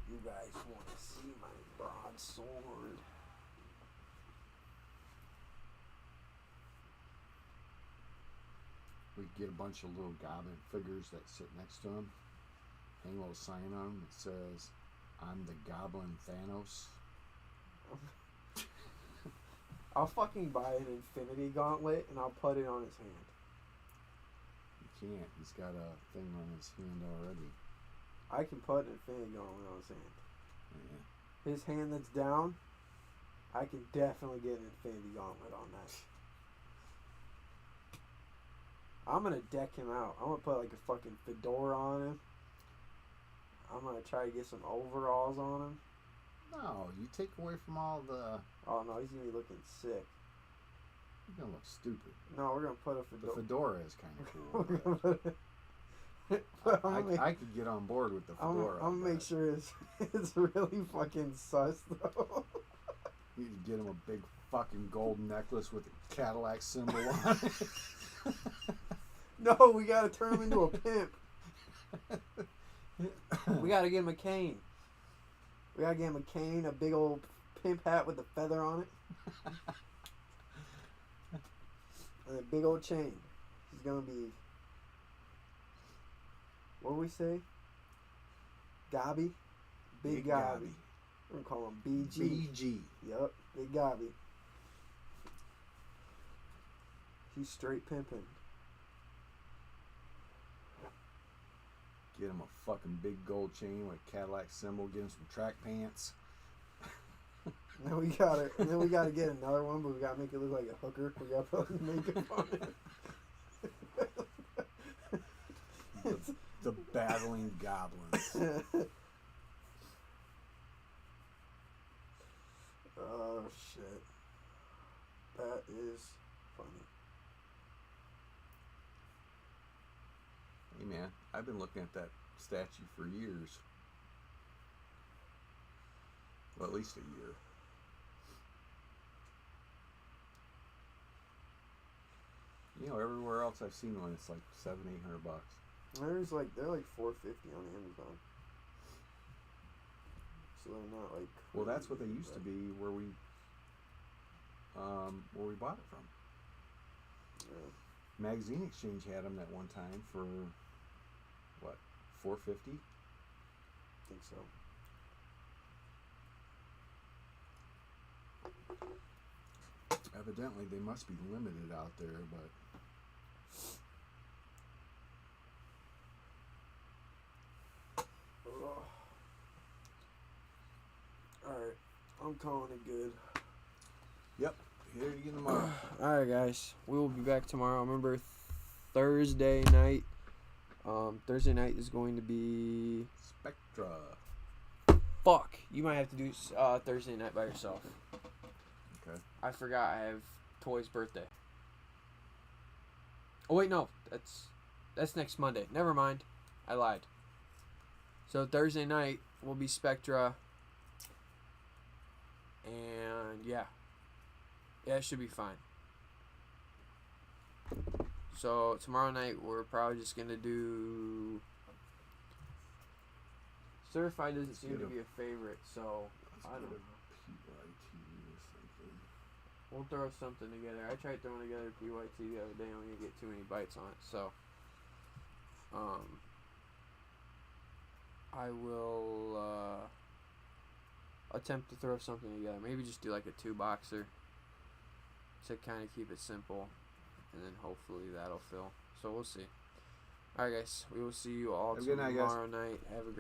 You guys want to see my broadsword? We get a bunch of little goblin figures that sit next to him. Hang a little sign on them that says, "I'm the Goblin Thanos." I'll fucking buy an infinity gauntlet and I'll put it on his hand. You can't. He's got a thing on his hand already. I can put an infinity gauntlet on his hand. Yeah. His hand that's down, I can definitely get an infinity gauntlet on that. I'm gonna deck him out. I'm gonna put like a fucking fedora on him. I'm gonna try to get some overalls on him. No, you take away from all the... Oh no, he's gonna be looking sick. He's gonna look stupid. No, we're gonna put a The fedora. fedora is kind of cool. I could get on board with the fedora. I'm gonna make sure it's really fucking sus though. You could get him a big fucking gold necklace with a Cadillac symbol on it. No, we gotta turn him into a pimp. We gotta get him a cane. We gotta get him a cane, a big old pimp hat with a feather on it. And a big old chain. He's gonna be... What do we say? Gobby? Big Gobby. We're gonna call him BG. BG. Yup, Big Gobby. He's straight pimping. Get him a fucking big gold chain with a Cadillac symbol. Get him some track pants. And then we gotta get another one, but we gotta make it look like a hooker. We gotta put makeup on it. The battling goblins. Oh shit. That is funny. Hey man, I've been looking at that statue for years. Well, at least a year. You know, everywhere else I've seen one, it's like $700-800. They're like $450 on Amazon. So they're not like. Well, that's what they crazy, used to but- be where we bought it from. Yeah. Magazine Exchange had them that one time for what, $450? I think so. Evidently, they must be limited out there, but Alright, I'm calling it good. yep. Here you get tomorrow. Alright, guys. We will be back tomorrow. Remember, Thursday night. Thursday night is going to be. Spectra. Fuck. You might have to do Thursday night by yourself. Okay. I forgot I have Toy's birthday. Oh, wait, no. That's next Monday. Never mind. I lied. So, Thursday night will be Spectra. And, yeah. Yeah, it should be fine. So, tomorrow night, we're probably just going to do... Certified doesn't seem to be a favorite, so... I don't know. PYT or something. We'll throw something together. I tried throwing together PYT the other day and we didn't get too many bites on it, so... I will, attempt to throw something together. Maybe just do like a 2-boxer to kind of keep it simple, and then hopefully that'll fill. So we'll see. Alright, guys, we will see you all Have a good night, guys. tomorrow night. Have a great